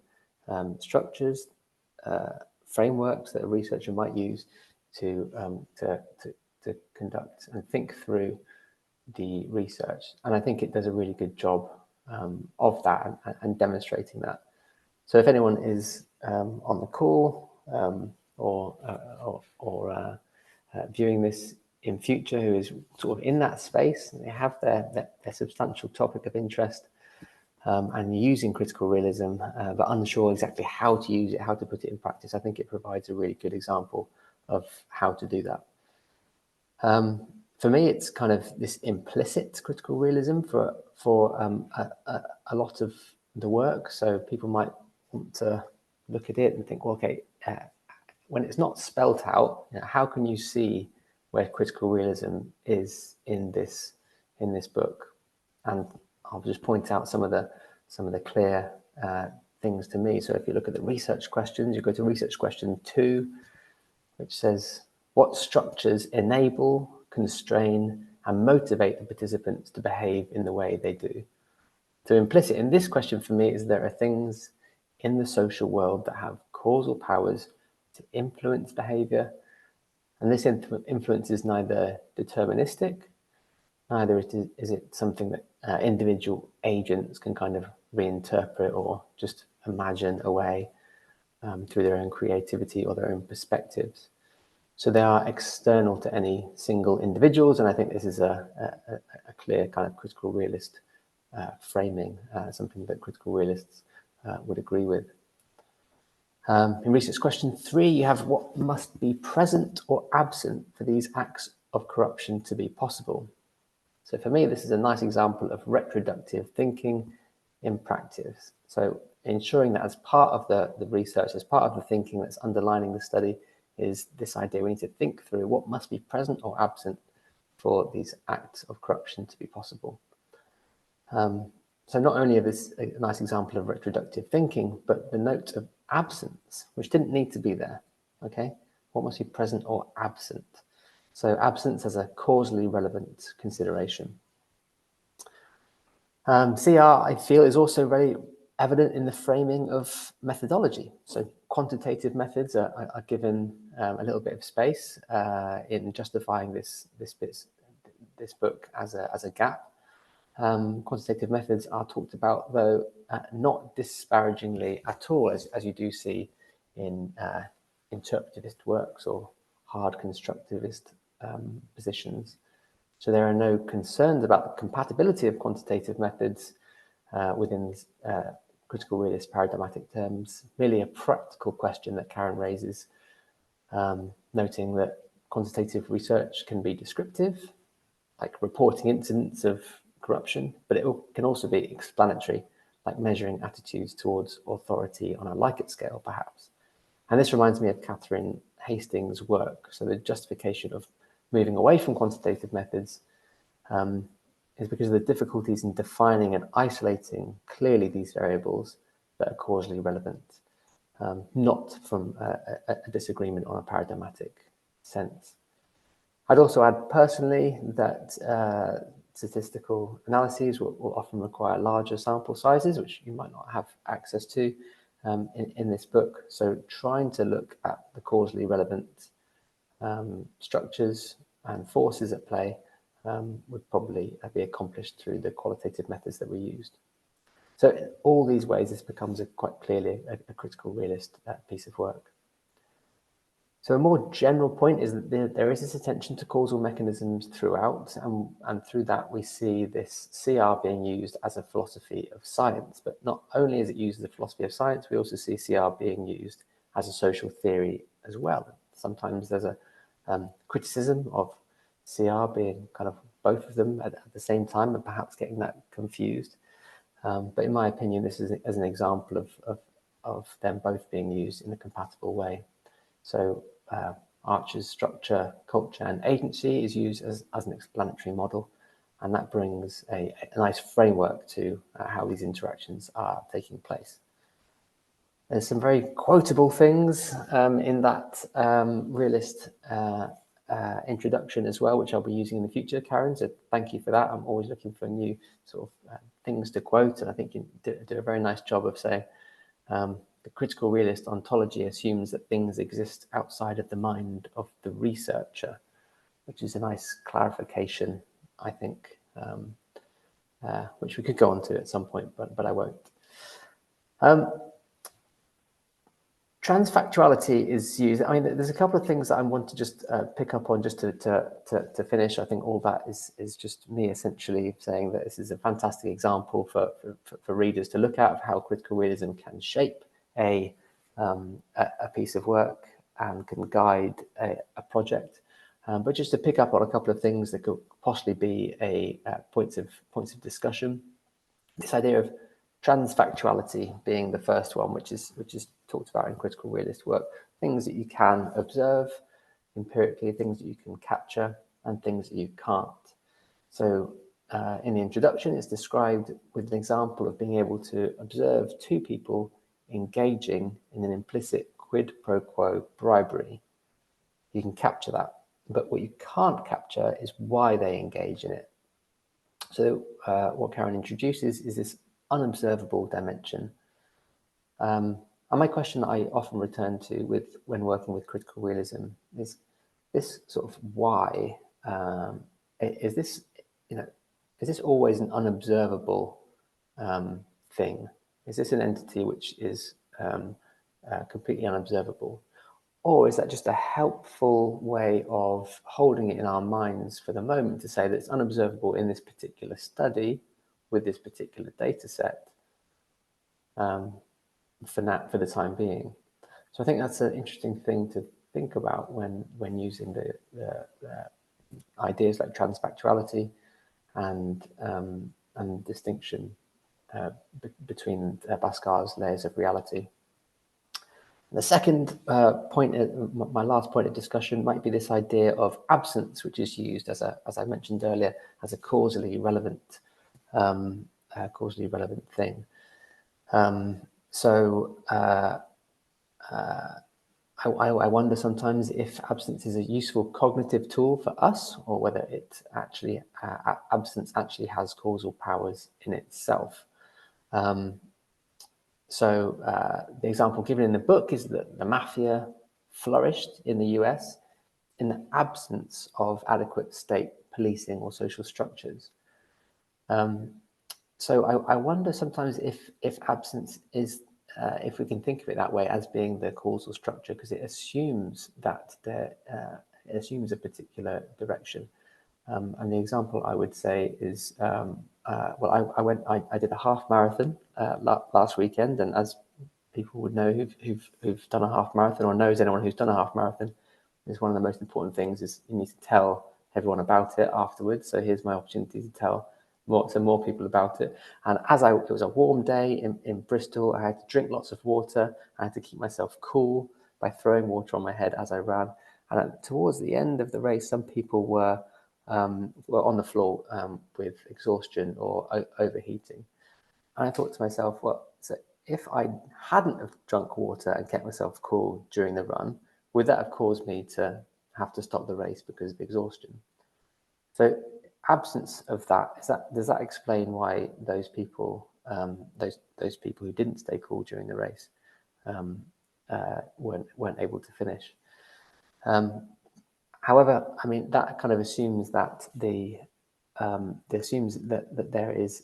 Speaker 4: structures, frameworks that a researcher might use to conduct and think through the research. And I think it does a really good job of that and demonstrating that. So if anyone is on the call or viewing this in future who is sort of in that space, and they have their substantial topic of interest, and using critical realism, but unsure exactly how to use it, how to put it in practice. I think it provides a really good example of how to do that. For me, it's kind of this implicit critical realism for a lot of the work. So people might want to look at it and think, well, okay, when it's not spelt out, how can you see where critical realism is in this book? And I'll just point out some of the clear things to me. So if you look at the research questions, you go to research question 2, which says, what structures enable, constrain, and motivate the participants to behave in the way they do? So implicit in this question for me is there are things in the social world that have causal powers to influence behavior, and this influence is neither deterministic, neither is it something that individual agents can kind of reinterpret or just imagine away through their own creativity or their own perspectives. So they are external to any single individuals, and I think this is a clear kind of critical realist framing, something that critical realists would agree with. In research question 3, you have what must be present or absent for these acts of corruption to be possible. So for me, this is a nice example of retroductive thinking in practice. So ensuring that as part of the research, as part of the thinking that's underlining the study, is this idea we need to think through what must be present or absent for these acts of corruption to be possible. So not only is this a nice example of retroductive thinking, but the note of absence, which didn't need to be there, okay? What must be present or absent? So absence as a causally relevant consideration. CR, I feel, is also very evident in the framing of methodology. So quantitative methods are given a little bit of space in justifying this book as a gap. Quantitative methods are talked about, though not disparagingly at all, as you do see in interpretivist works or hard constructivist positions. So there are no concerns about the compatibility of quantitative methods within critical realist paradigmatic terms, merely a practical question that Karin raises, noting that quantitative research can be descriptive, like reporting incidents of corruption, but it can also be explanatory, like measuring attitudes towards authority on a Likert scale, perhaps. And this reminds me of Catherine Hastings' work. So the justification of moving away from quantitative methods is because of the difficulties in defining and isolating clearly these variables that are causally relevant, not from a disagreement on a paradigmatic sense. I'd also add personally that statistical analyses will often require larger sample sizes, which you might not have access to in this book. So trying to look at the causally relevant structures and forces at play would probably be accomplished through the qualitative methods that we used. So in all these ways, this becomes quite clearly a critical realist piece of work. So a more general point is that there is this attention to causal mechanisms throughout, and through that we see this CR being used as a philosophy of science. But not only is it used as a philosophy of science, we also see CR being used as a social theory as well. Sometimes there's a criticism of CR being kind of both of them at the same time and perhaps getting that confused. But in my opinion, this is as an example of them both being used in a compatible way. So Archer's structure, culture, and agency is used as an explanatory model, and that brings a nice framework to how these interactions are taking place. There's some very quotable things in that realist introduction as well, which I'll be using in the future, Karin, so thank you for that. I'm always looking for new sort of things to quote, and I think you do a very nice job of saying the critical realist ontology assumes that things exist outside of the mind of the researcher, which is a nice clarification, I think, which we could go on to at some point, but I won't. Transfactuality is used. I mean, there's a couple of things that I want to just pick up on just to finish. I think all that is just me essentially saying that this is a fantastic example for readers to look at of how critical realism can shape a piece of work and can guide a project. But just to pick up on a couple of things that could possibly be points of discussion. This idea of transfactuality being the first one, which is talked about in critical realist work, things that you can observe empirically, things that you can capture, and things that you can't. So in the introduction, it's described with an example of being able to observe two people engaging in an implicit quid pro quo bribery. You can capture that, but what you can't capture is why they engage in it. So what Karin introduces is this unobservable dimension. And my question that I often return to when working with critical realism is this sort of why. Is this always an unobservable thing? Is this an entity which is completely unobservable? Or is that just a helpful way of holding it in our minds for the moment to say that it's unobservable in this particular study with this particular data set for the time being? So I think that's an interesting thing to think about when using the ideas like transfactuality and distinction between Pascal's layers of reality. The second point, my last point of discussion, might be this idea of absence, which is used as I mentioned earlier, as a causally relevant thing. I wonder sometimes if absence is a useful cognitive tool for us, or whether it actually absence actually has causal powers in itself. The example given in the book is that the mafia flourished in the US in the absence of adequate state policing or social structures. So I wonder sometimes if absence is, if we can think of it that way as being the causal structure, because it assumes that it assumes a particular direction. And the example I would say is, I did a half marathon last weekend, and as people would know who've done a half marathon, or knows anyone who's done a half marathon, is one of the most important things is you need to tell everyone about it afterwards. So here's my opportunity to tell some more people about it. And it was a warm day in Bristol, I had to drink lots of water. I had to keep myself cool by throwing water on my head as I ran. And towards the end of the race, some people were on the floor with exhaustion or overheating. And I thought to myself, well, so if I hadn't have drunk water and kept myself cool during the run, would that have caused me to have to stop the race because of exhaustion? So absence of that, does that explain why those people who didn't stay cool during the race weren't able to finish? However, I mean, that kind of assumes that that there is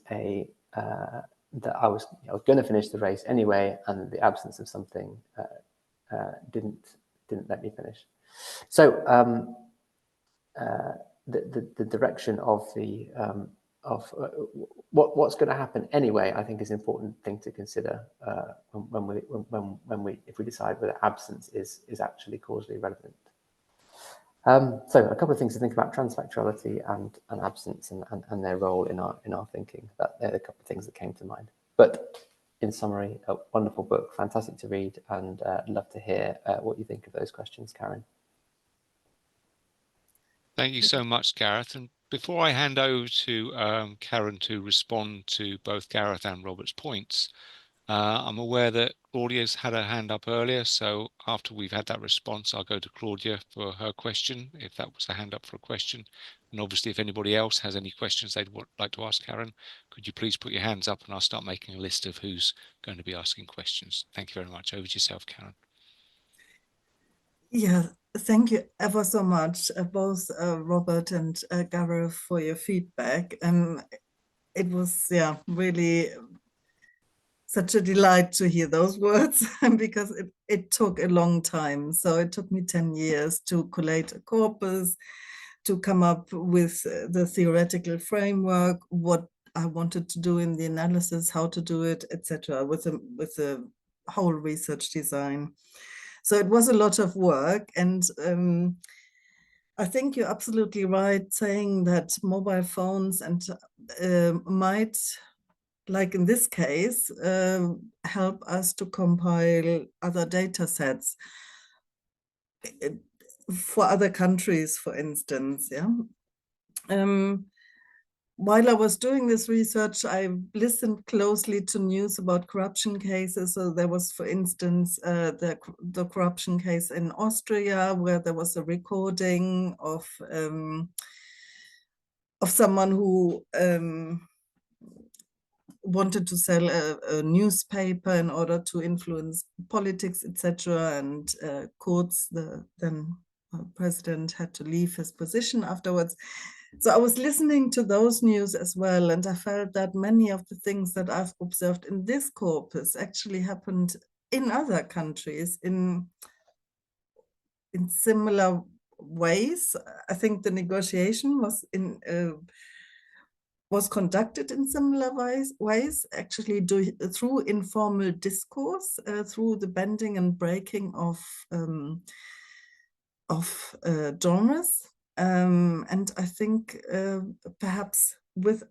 Speaker 4: that I was going to finish the race anyway, and the absence of something didn't let me finish. So the direction of what's going to happen anyway, I think, is an important thing to consider if we decide whether absence is actually causally relevant. So a couple of things to think about: transfactuality and absence and their role in our thinking. They're a couple of things that came to mind. But in summary, a wonderful book, fantastic to read, and love to hear what you think of those questions, Karin.
Speaker 1: Thank you so much, Gareth. And before I hand over to Karin to respond to both Gareth and Robert's points, I'm aware that Claudia's had her hand up earlier, so after we've had that response, I'll go to Claudia for her question, if that was a hand up for a question. And obviously, if anybody else has any questions they'd like to ask Karin, could you please put your hands up and I'll start making a list of who's going to be asking questions. Thank you very much. Over to yourself, Karin.
Speaker 2: Yeah, thank you ever so much, both Robert and Gareth, for your feedback. It was, really such a delight to hear those words because it took a long time. So it took me 10 years to collate a corpus, to come up with the theoretical framework, what I wanted to do in the analysis, how to do it, etc., with the whole research design. So it was a lot of work, and I think you're absolutely right saying that mobile phones and might, like in this case, help us to compile other data sets for other countries, for instance. Yeah. While I was doing this research, I listened closely to news about corruption cases. So there was, for instance, the corruption case in Austria, where there was a recording of someone who wanted to sell a newspaper in order to influence politics, etc. And Kurz, the then president, had to leave his position afterwards. So I was listening to those news as well, and I felt that many of the things that I've observed in this corpus actually happened in other countries in similar ways. I think the negotiation was conducted in similar ways, actually through informal discourse, through the bending and breaking of genres. And I think perhaps with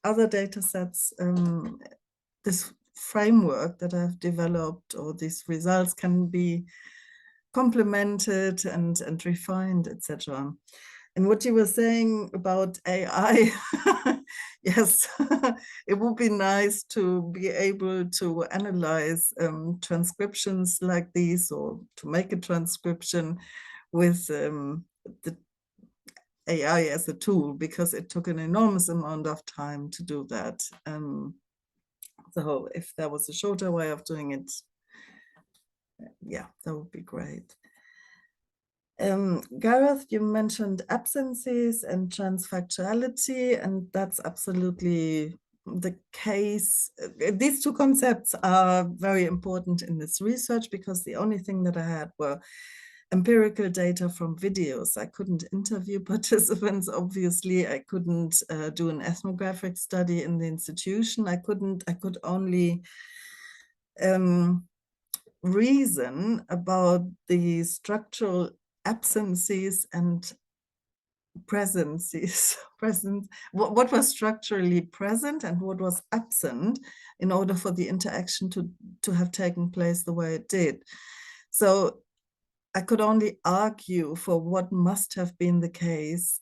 Speaker 2: other data sets, this framework that I've developed, or these results, can be complemented and refined, etc. And what you were saying about AI, yes, it would be nice to be able to analyze transcriptions like these, or to make a transcription with the AI as a tool, because it took an enormous amount of time to do that. So if there was a shorter way of doing it, yeah, that would be great. Gareth, you mentioned absences and transfactuality, and that's absolutely the case. These two concepts are very important in this research, because the only thing that I had were empirical data from videos. I couldn't interview participants, obviously. I couldn't do an ethnographic study in the institution. I could only reason about the structural absences and presences. What was structurally present and what was absent, in order for the interaction to have taken place the way it did. So I could only argue for what must have been the case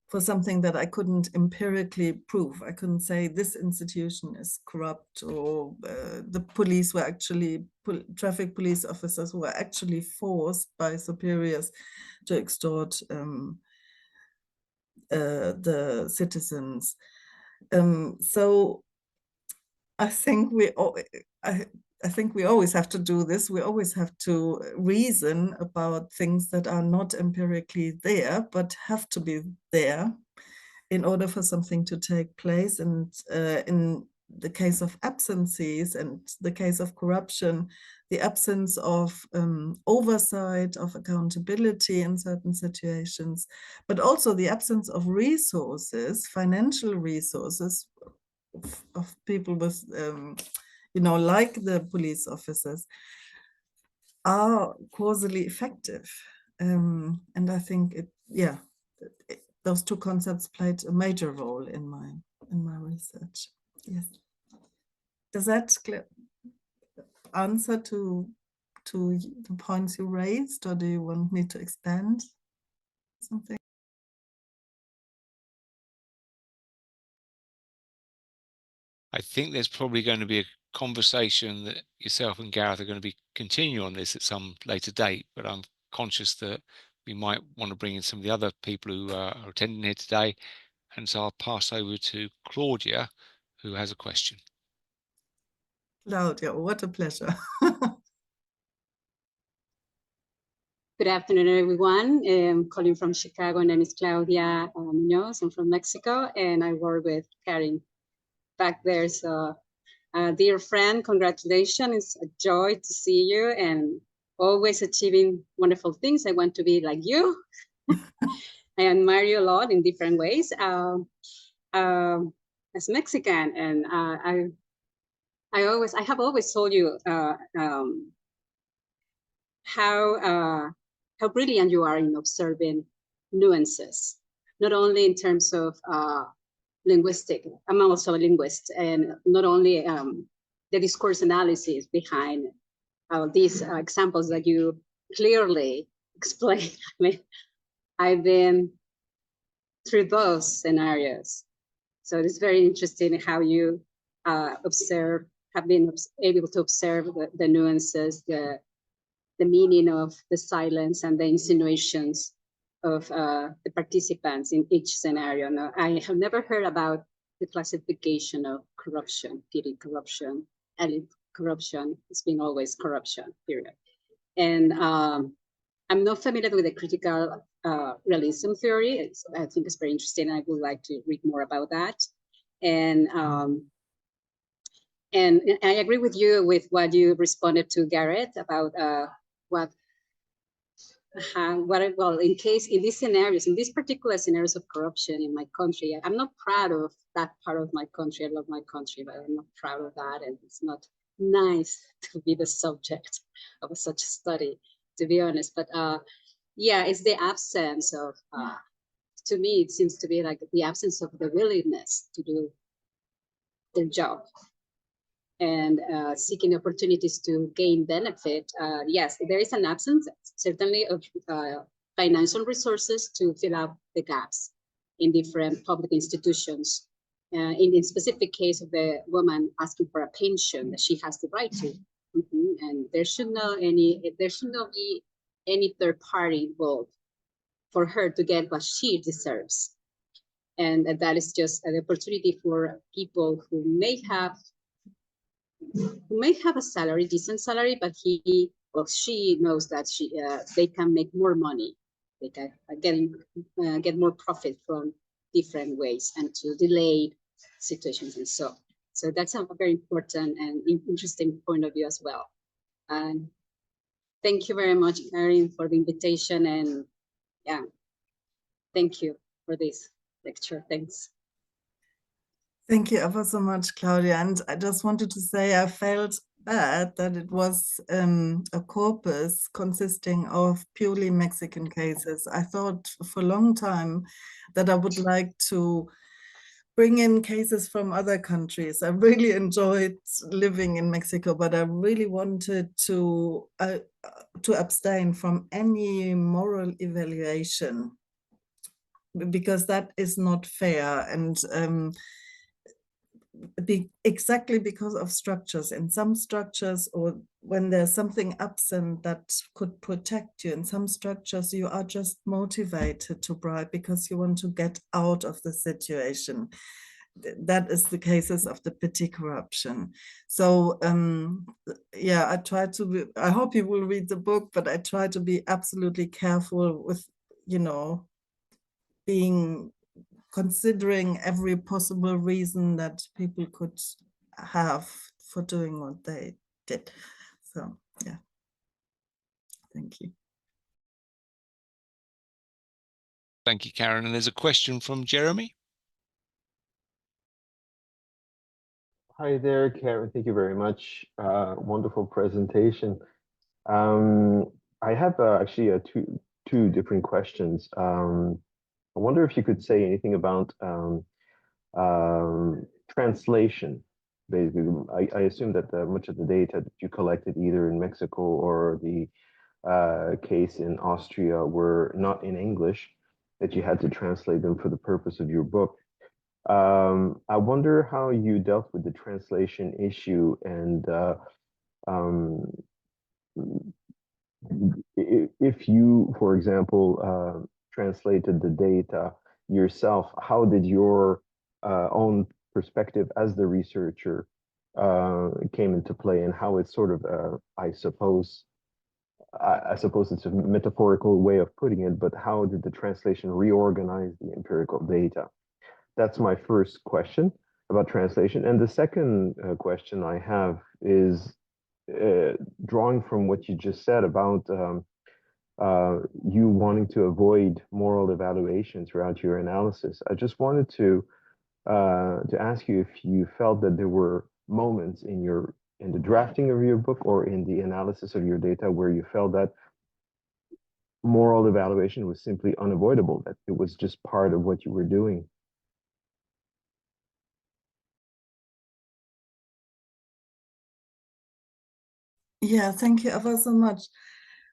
Speaker 2: for something that I couldn't empirically prove. I couldn't say this institution is corrupt, or the police were actually, traffic police officers were actually forced by superiors to extort the citizens. So I think I think we always have to do this. We always have to reason about things that are not empirically there, but have to be there in order for something to take place. And in the case of absences and the case of corruption, the absence of oversight, of accountability in certain situations, but also the absence of resources, financial resources of people with like the police officers, are causally effective. And I think those two concepts played a major role in my research. Yes. Does that answer to the points you raised, or do you want me to expand something?
Speaker 1: I think there's probably going to be a conversation that yourself and Gareth are going to be continuing on this at some later date, but I'm conscious that we might want to bring in some of the other people who are attending here today. And so I'll pass over to Claudia, who has a question.
Speaker 2: Claudia, what a pleasure.
Speaker 5: Good afternoon, everyone. I'm calling from Chicago. My name is Claudia Munoz. I'm from Mexico, and I work with Karin back there. So, dear friend, congratulations. It's a joy to see you and always achieving wonderful things. I want to be like you. I admire you a lot in different ways. As Mexican, and I have always told you how brilliant you are in observing nuances, not only in terms of linguistic. I'm also a linguist, and not only the discourse analysis behind these examples that you clearly explain. I mean, I've been through those scenarios. So it's very interesting how you have been able to observe the nuances, the meaning of the silence and the insinuations of the participants in each scenario. Now, I have never heard about the classification of corruption, petty corruption, elite corruption. It's been always corruption, period. And I'm not familiar with the critical realism theory. I think it's very interesting. I would like to read more about that. And I agree with you with what you responded to Gareth about well, in these scenarios, in these particular scenarios of corruption in my country, I'm not proud of that part of my country. I love my country, but I'm not proud of that. And it's not nice to be the subject of such a study, to be honest. But yeah, it's the absence of, to me, it seems to be like the absence of the willingness to do their job and seeking opportunities to gain benefit. Yes, there is an absence, certainly, of financial resources to fill out the gaps in different public institutions. In the specific case of the woman asking for a pension that she has the right to, and there should not be any third party involved for her to get what she deserves. And that is just an opportunity for people who may have a salary, decent salary, but he or she knows that they can make more money. They can get more profit from different ways and to delay situations and so. So that's a very important and interesting point of view as well. And thank you very much, Karin, for the invitation. And yeah, thank you for this lecture. Thanks.
Speaker 2: Thank you ever so much, Claudia. And I just wanted to say I felt bad that it was a corpus consisting of purely Mexican cases. I thought for a long time that I would like to bring in cases from other countries. I really enjoyed living in Mexico, but I really wanted to abstain from any moral evaluation, because that is not fair. And exactly because of structures. In some structures, or when there's something absent that could protect you, in some structures you are just motivated to bribe because you want to get out of the situation. That is the cases of the petty corruption. So yeah, I hope you will read the book, but I try to be absolutely careful with, considering every possible reason that people could have for doing what they did. So yeah, thank you.
Speaker 1: Thank you, Karin. And there's a question from Jeremy.
Speaker 6: Hi there, Karin. Thank you very much. Wonderful presentation. I have actually two different questions. I wonder if you could say anything about translation. Basically, I assume that much of the data that you collected either in Mexico or the case in Austria were not in English, that you had to translate them for the purpose of your book. I wonder how you dealt with the translation issue, and if you, for example, translated the data yourself, how did your own perspective as the researcher came into play, and how it's sort of, I suppose it's a metaphorical way of putting it, but how did the translation reorganize the empirical data? That's my first question. about translation. And the second question I have is drawing from what you just said about you wanting to avoid moral evaluation throughout your analysis. I just wanted to ask you if you felt that there were moments in the drafting of your book or in the analysis of your data where you felt that moral evaluation was simply unavoidable, that it was just part of what you were doing.
Speaker 2: Yeah, thank you ever so much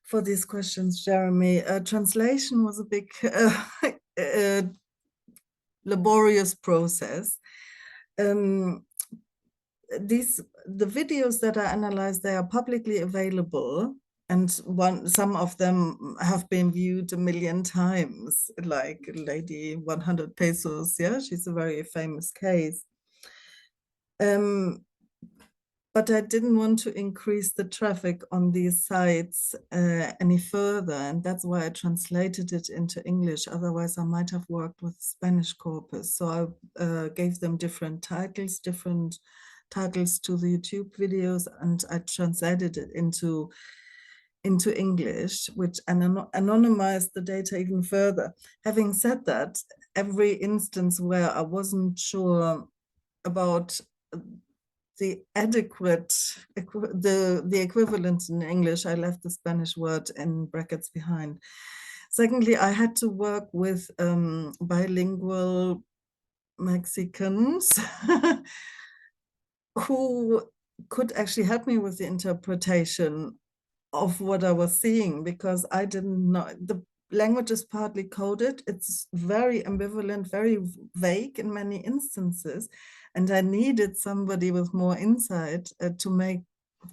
Speaker 2: for these questions, Jeremy. Translation was a big laborious process. The videos that I analyzed, they are publicly available, and some of them have been viewed 1 million times, like Lady 100 Pesos. Yeah, she's a very famous case. But I didn't want to increase the traffic on these sites any further, and that's why I translated it into English. Otherwise, I might have worked with Spanish corpus. So I gave them different titles to the YouTube videos, and I translated it into English, which anonymized the data even further. Having said that, every instance where I wasn't sure about the equivalent in English, I left the Spanish word in brackets behind. Secondly, I had to work with bilingual Mexicans who could actually help me with the interpretation of what I was seeing, because I didn't know. The language is partly coded. It's very ambivalent, very vague in many instances. And I needed somebody with more insight to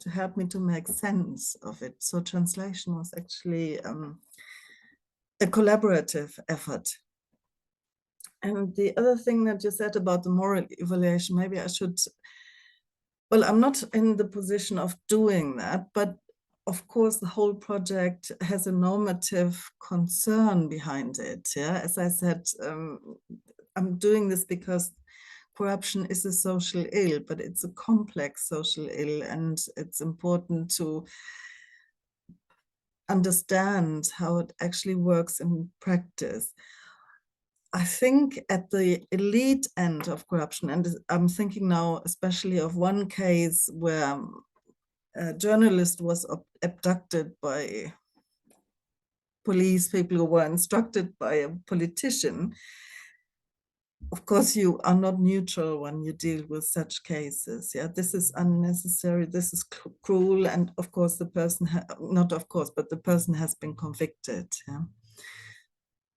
Speaker 2: help me to make sense of it. So translation was actually a collaborative effort. And the other thing that you said about the moral evaluation, maybe I should, well, I'm not in the position of doing that, but of course, the whole project has a normative concern behind it. Yeah, as I said, I'm doing this because corruption is a social ill, but it's a complex social ill, and it's important to understand how it actually works in practice. I think at the elite end of corruption, and I'm thinking now especially of one case where a journalist was abducted by police people who were instructed by a politician. Of course, you are not neutral when you deal with such cases. Yeah, this is unnecessary. This is cruel, and of course, the person but the person has been convicted. Yeah,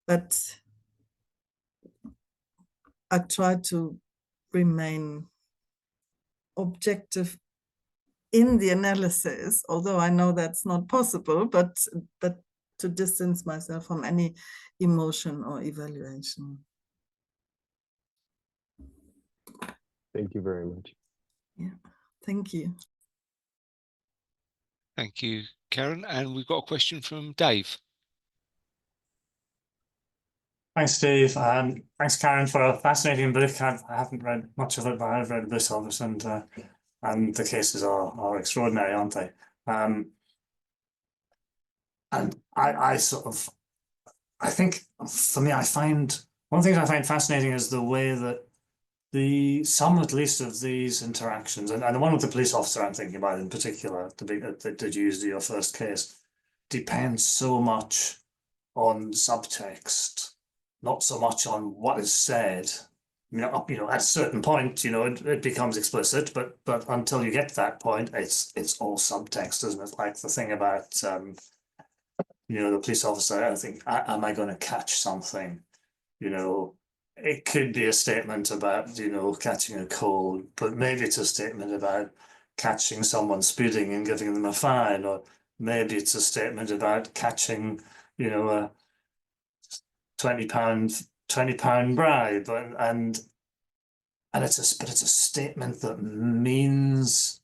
Speaker 2: but I try to remain objective in the analysis, although I know that's not possible. But to distance myself from any emotion or evaluation.
Speaker 6: Thank you very much.
Speaker 2: Yeah, thank you.
Speaker 1: Thank you, Karin. And we've got a question from Dave.
Speaker 7: Thanks, Steve. Thanks, Karin, for a fascinating book. I haven't read much of it, but I've read a bit of it, and the cases are extraordinary, aren't they? And I think for me, one of the things I find fascinating is the way that some at least of these interactions, and the one with the police officer I'm thinking about in particular, that you used in your first case, depends so much on subtext, not so much on what is said. At a certain point, it becomes explicit, but until you get to that point, it's all subtext, isn't it? Like the thing about the police officer, I think, am I going to catch something? It could be a statement about, catching a cold, but maybe it's a statement about catching someone speeding and giving them a fine, or maybe it's a statement about catching, a £20 bribe, and it's a statement that means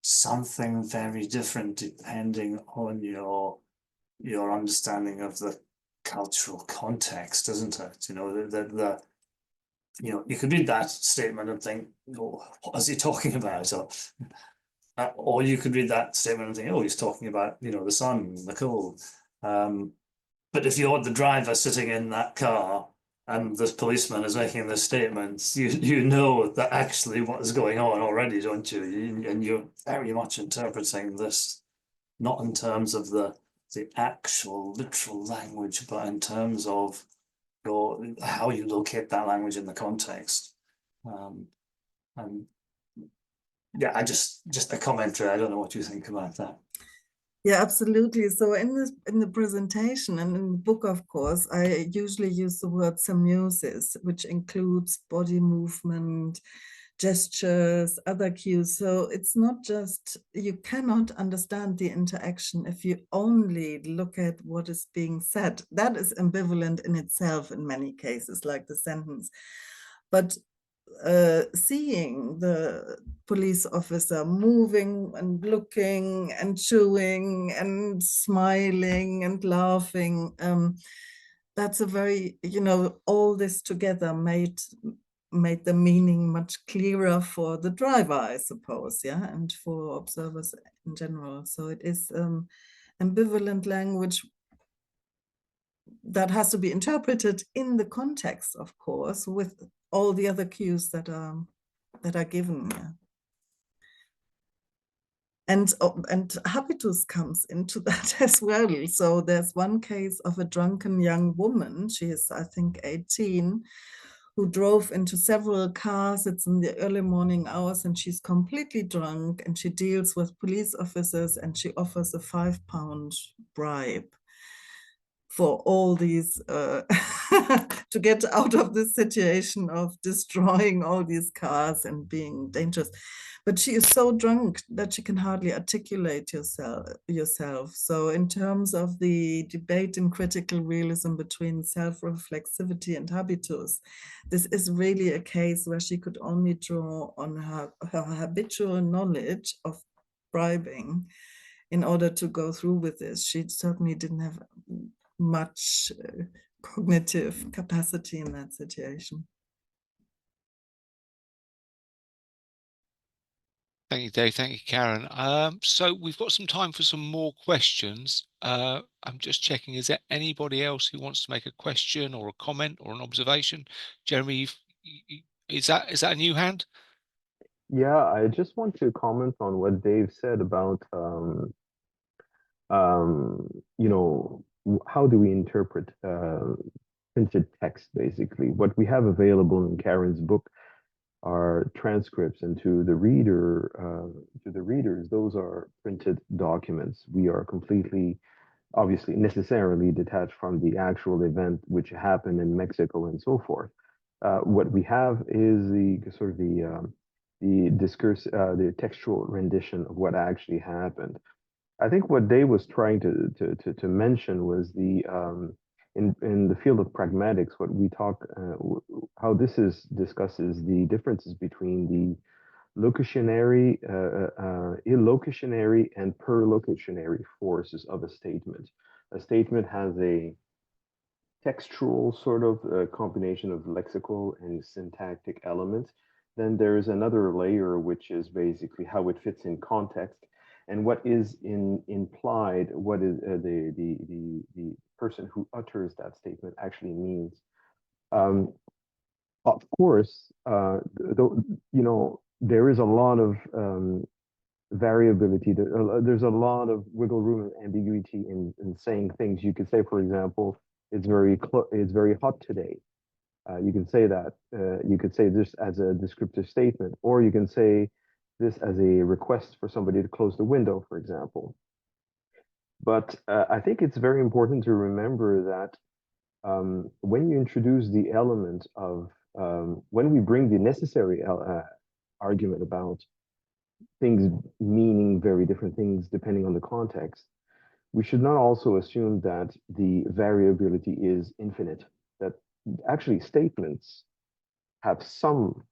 Speaker 7: something very different depending on your understanding of the cultural context, isn't it? you could read that statement and think, oh, what is he talking about? Or you could read that statement and think, oh, he's talking about, the sun, the cold. But if you're the driver sitting in that car and this policeman is making this statement, you know that actually what is going on already, don't you? And you're very much interpreting this, not in terms of the actual literal language, but in terms of how you locate that language in the context. And yeah, just a commentary. I don't know what you think about that.
Speaker 2: Yeah, absolutely. So in the presentation and in the book, of course, I usually use the word semiosis, which includes body movement, gestures, other cues. So it's not just, you cannot understand the interaction if you only look at what is being said. That is ambivalent in itself in many cases, like the sentence. But seeing the police officer moving and looking and chewing and smiling and laughing, that's a very, all this together made the meaning much clearer for the driver, I suppose, and for observers in general. So it is ambivalent language that has to be interpreted in the context, of course, with all the other cues that are given. And habitus comes into that as well. So there's one case of a drunken young woman. She is, I think, 18, who drove into several cars. It's in the early morning hours and she's completely drunk, and she deals with police officers and she offers a £5 bribe for all these, to get out of this situation of destroying all these cars and being dangerous. But she is so drunk that she can hardly articulate yourself. So in terms of the debate in critical realism between self-reflexivity and habitus, this is really a case where she could only draw on her habitual knowledge of bribing in order to go through with this. She certainly didn't have much cognitive capacity in that situation.
Speaker 1: Thank you, Dave. Thank you, Karin. So we've got some time for some more questions. I'm just checking, is there anybody else who wants to make a question or a comment or an observation? Jeremy, is that a new hand?
Speaker 6: Yeah, I just want to comment on what Dave said about how do we interpret printed text, basically. What we have available in Karin's book are transcripts, and to the readers, those are printed documents. We are completely, obviously, necessarily detached from the actual event which happened in Mexico and so forth. What we have is the sort of the discourse, the textual rendition of what actually happened. I think what Dave was trying to mention was the in the field of pragmatics, what we talk, how this discusses the differences between the locutionary, illocutionary, and perlocutionary forces of a statement. A statement has a textual sort of combination of lexical and syntactic elements. Then there's another layer, which is basically how it fits in context, and what is implied, what is the person who utters that statement actually means. Of course, there is a lot of variability. There's a lot of wiggle room and ambiguity in saying things. You could say, for example, it's very hot today. You can say that. You could say this as a descriptive statement, or you can say this as a request for somebody to close the window, for example. But I think it's very important to remember that when you introduce the element of, when we bring the necessary argument about things meaning very different things depending on the context, we should not also assume that the variability is infinite, that actually statements have some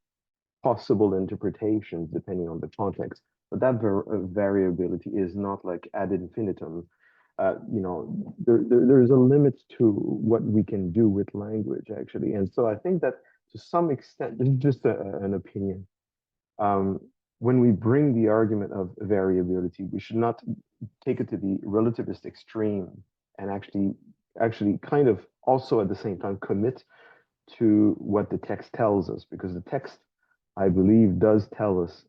Speaker 6: possible interpretations depending on the context, but that variability is not like ad infinitum. There's a limit to what we can do with language, actually. And so I think that to some extent, this is just an opinion. When we bring the argument of variability, we should not take it to the relativist extreme and actually kind of also at the same time commit to what the text tells us, because the text, I believe, does tell us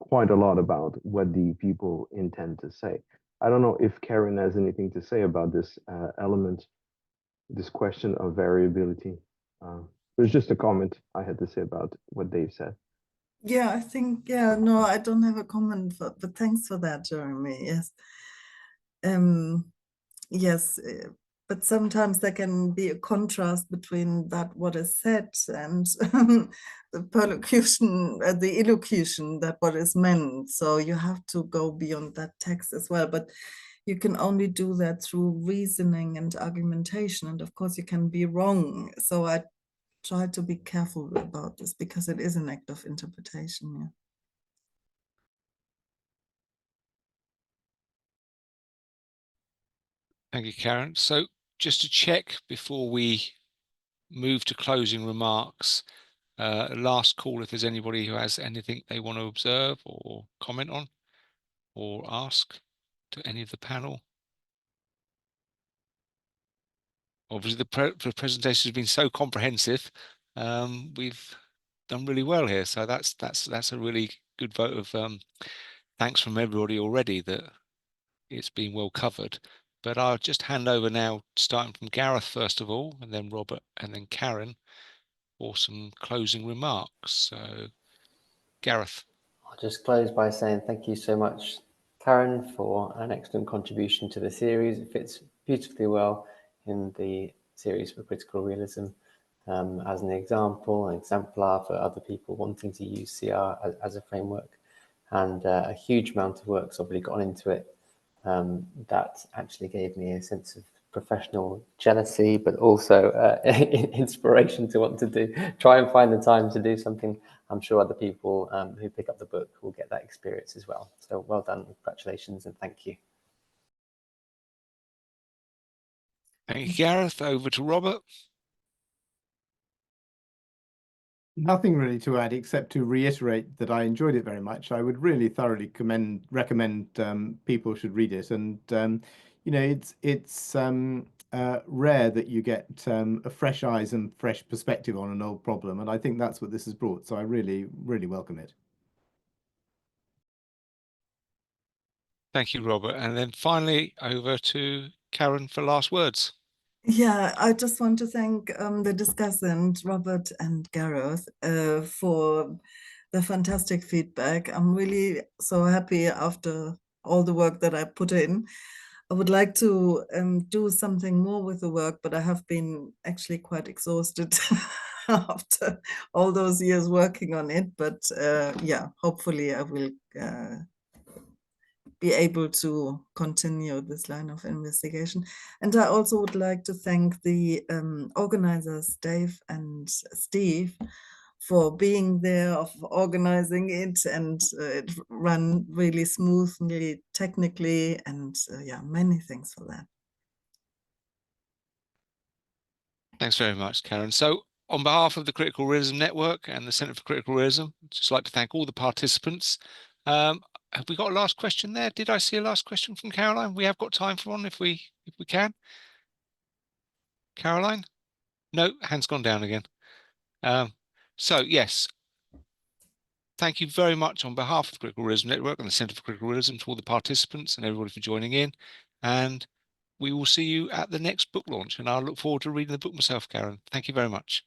Speaker 6: quite a lot about what the people intend to say. I don't know if Karin has anything to say about this element, this question of variability. There's just a comment I had to say about what Dave said.
Speaker 2: Yeah, I think, yeah, no, I don't have a comment, but thanks for that, Jeremy. Yes. Yes, but sometimes there can be a contrast between that what is said and the perlocution, the elocution, that what is meant. So you have to go beyond that text as well. But you can only do that through reasoning and argumentation. And of course, you can be wrong. So I try to be careful about this because it is an act of interpretation. Yeah.
Speaker 1: Thank you, Karin. So just to check before we move to closing remarks, last call if there's anybody who has anything they want to observe or comment on or ask to any of the panel. Obviously, the presentation has been so comprehensive. We've done really well here, so that's a really good vote of thanks from everybody already that it's been well covered. But I'll just hand over now, starting from Gareth first of all, and then Robert, and then Karin, for some closing remarks. So, Gareth.
Speaker 4: I'll just close by saying thank you so much, Karin, for an excellent contribution to the series. It fits beautifully well in the series for critical realism as an example, an exemplar for other people wanting to use CR as a framework. And a huge amount of work's already gone into it. That actually gave me a sense of professional jealousy, but also inspiration to want to try and find the time to do something. I'm sure other people who pick up the book will get that experience as well. So well done, congratulations, and thank you.
Speaker 1: Thank you, Gareth. Over to Robert.
Speaker 3: Nothing really to add except to reiterate that I enjoyed it very much. I would really thoroughly recommend people should read it. And you know, it's rare that you get a fresh eyes and fresh perspective on an old problem, and I think that's what this has brought. So I really welcome it.
Speaker 1: Thank you, Robert. And then finally over to Karin for last words.
Speaker 2: Yeah, I just want to thank the discussant, Robert and Gareth, for the fantastic feedback. I'm really so happy after all the work that I put in. I would like to do something more with the work, but I have been actually quite exhausted after all those years working on it. But yeah, hopefully I will be able to continue this line of investigation. And I also would like to thank the organizers, Dave and Steve, for being there, of organizing it, and it ran really smoothly technically, and yeah, many thanks for that.
Speaker 1: Thanks very much, Karin. So on behalf of the Critical Realism Network and the Centre for Critical Realism, I'd just like to thank all the participants. Have we got a last question there? Did I see a last question from Caroline? We have got time for one if we can. Caroline? No, hand's gone down again. So yes, thank you very much on behalf of the Critical Realism Network and the Centre for Critical Realism to all the participants and everybody for joining in. And we will see you at the next book launch. And I look forward to reading the book myself, Karin. Thank you very much.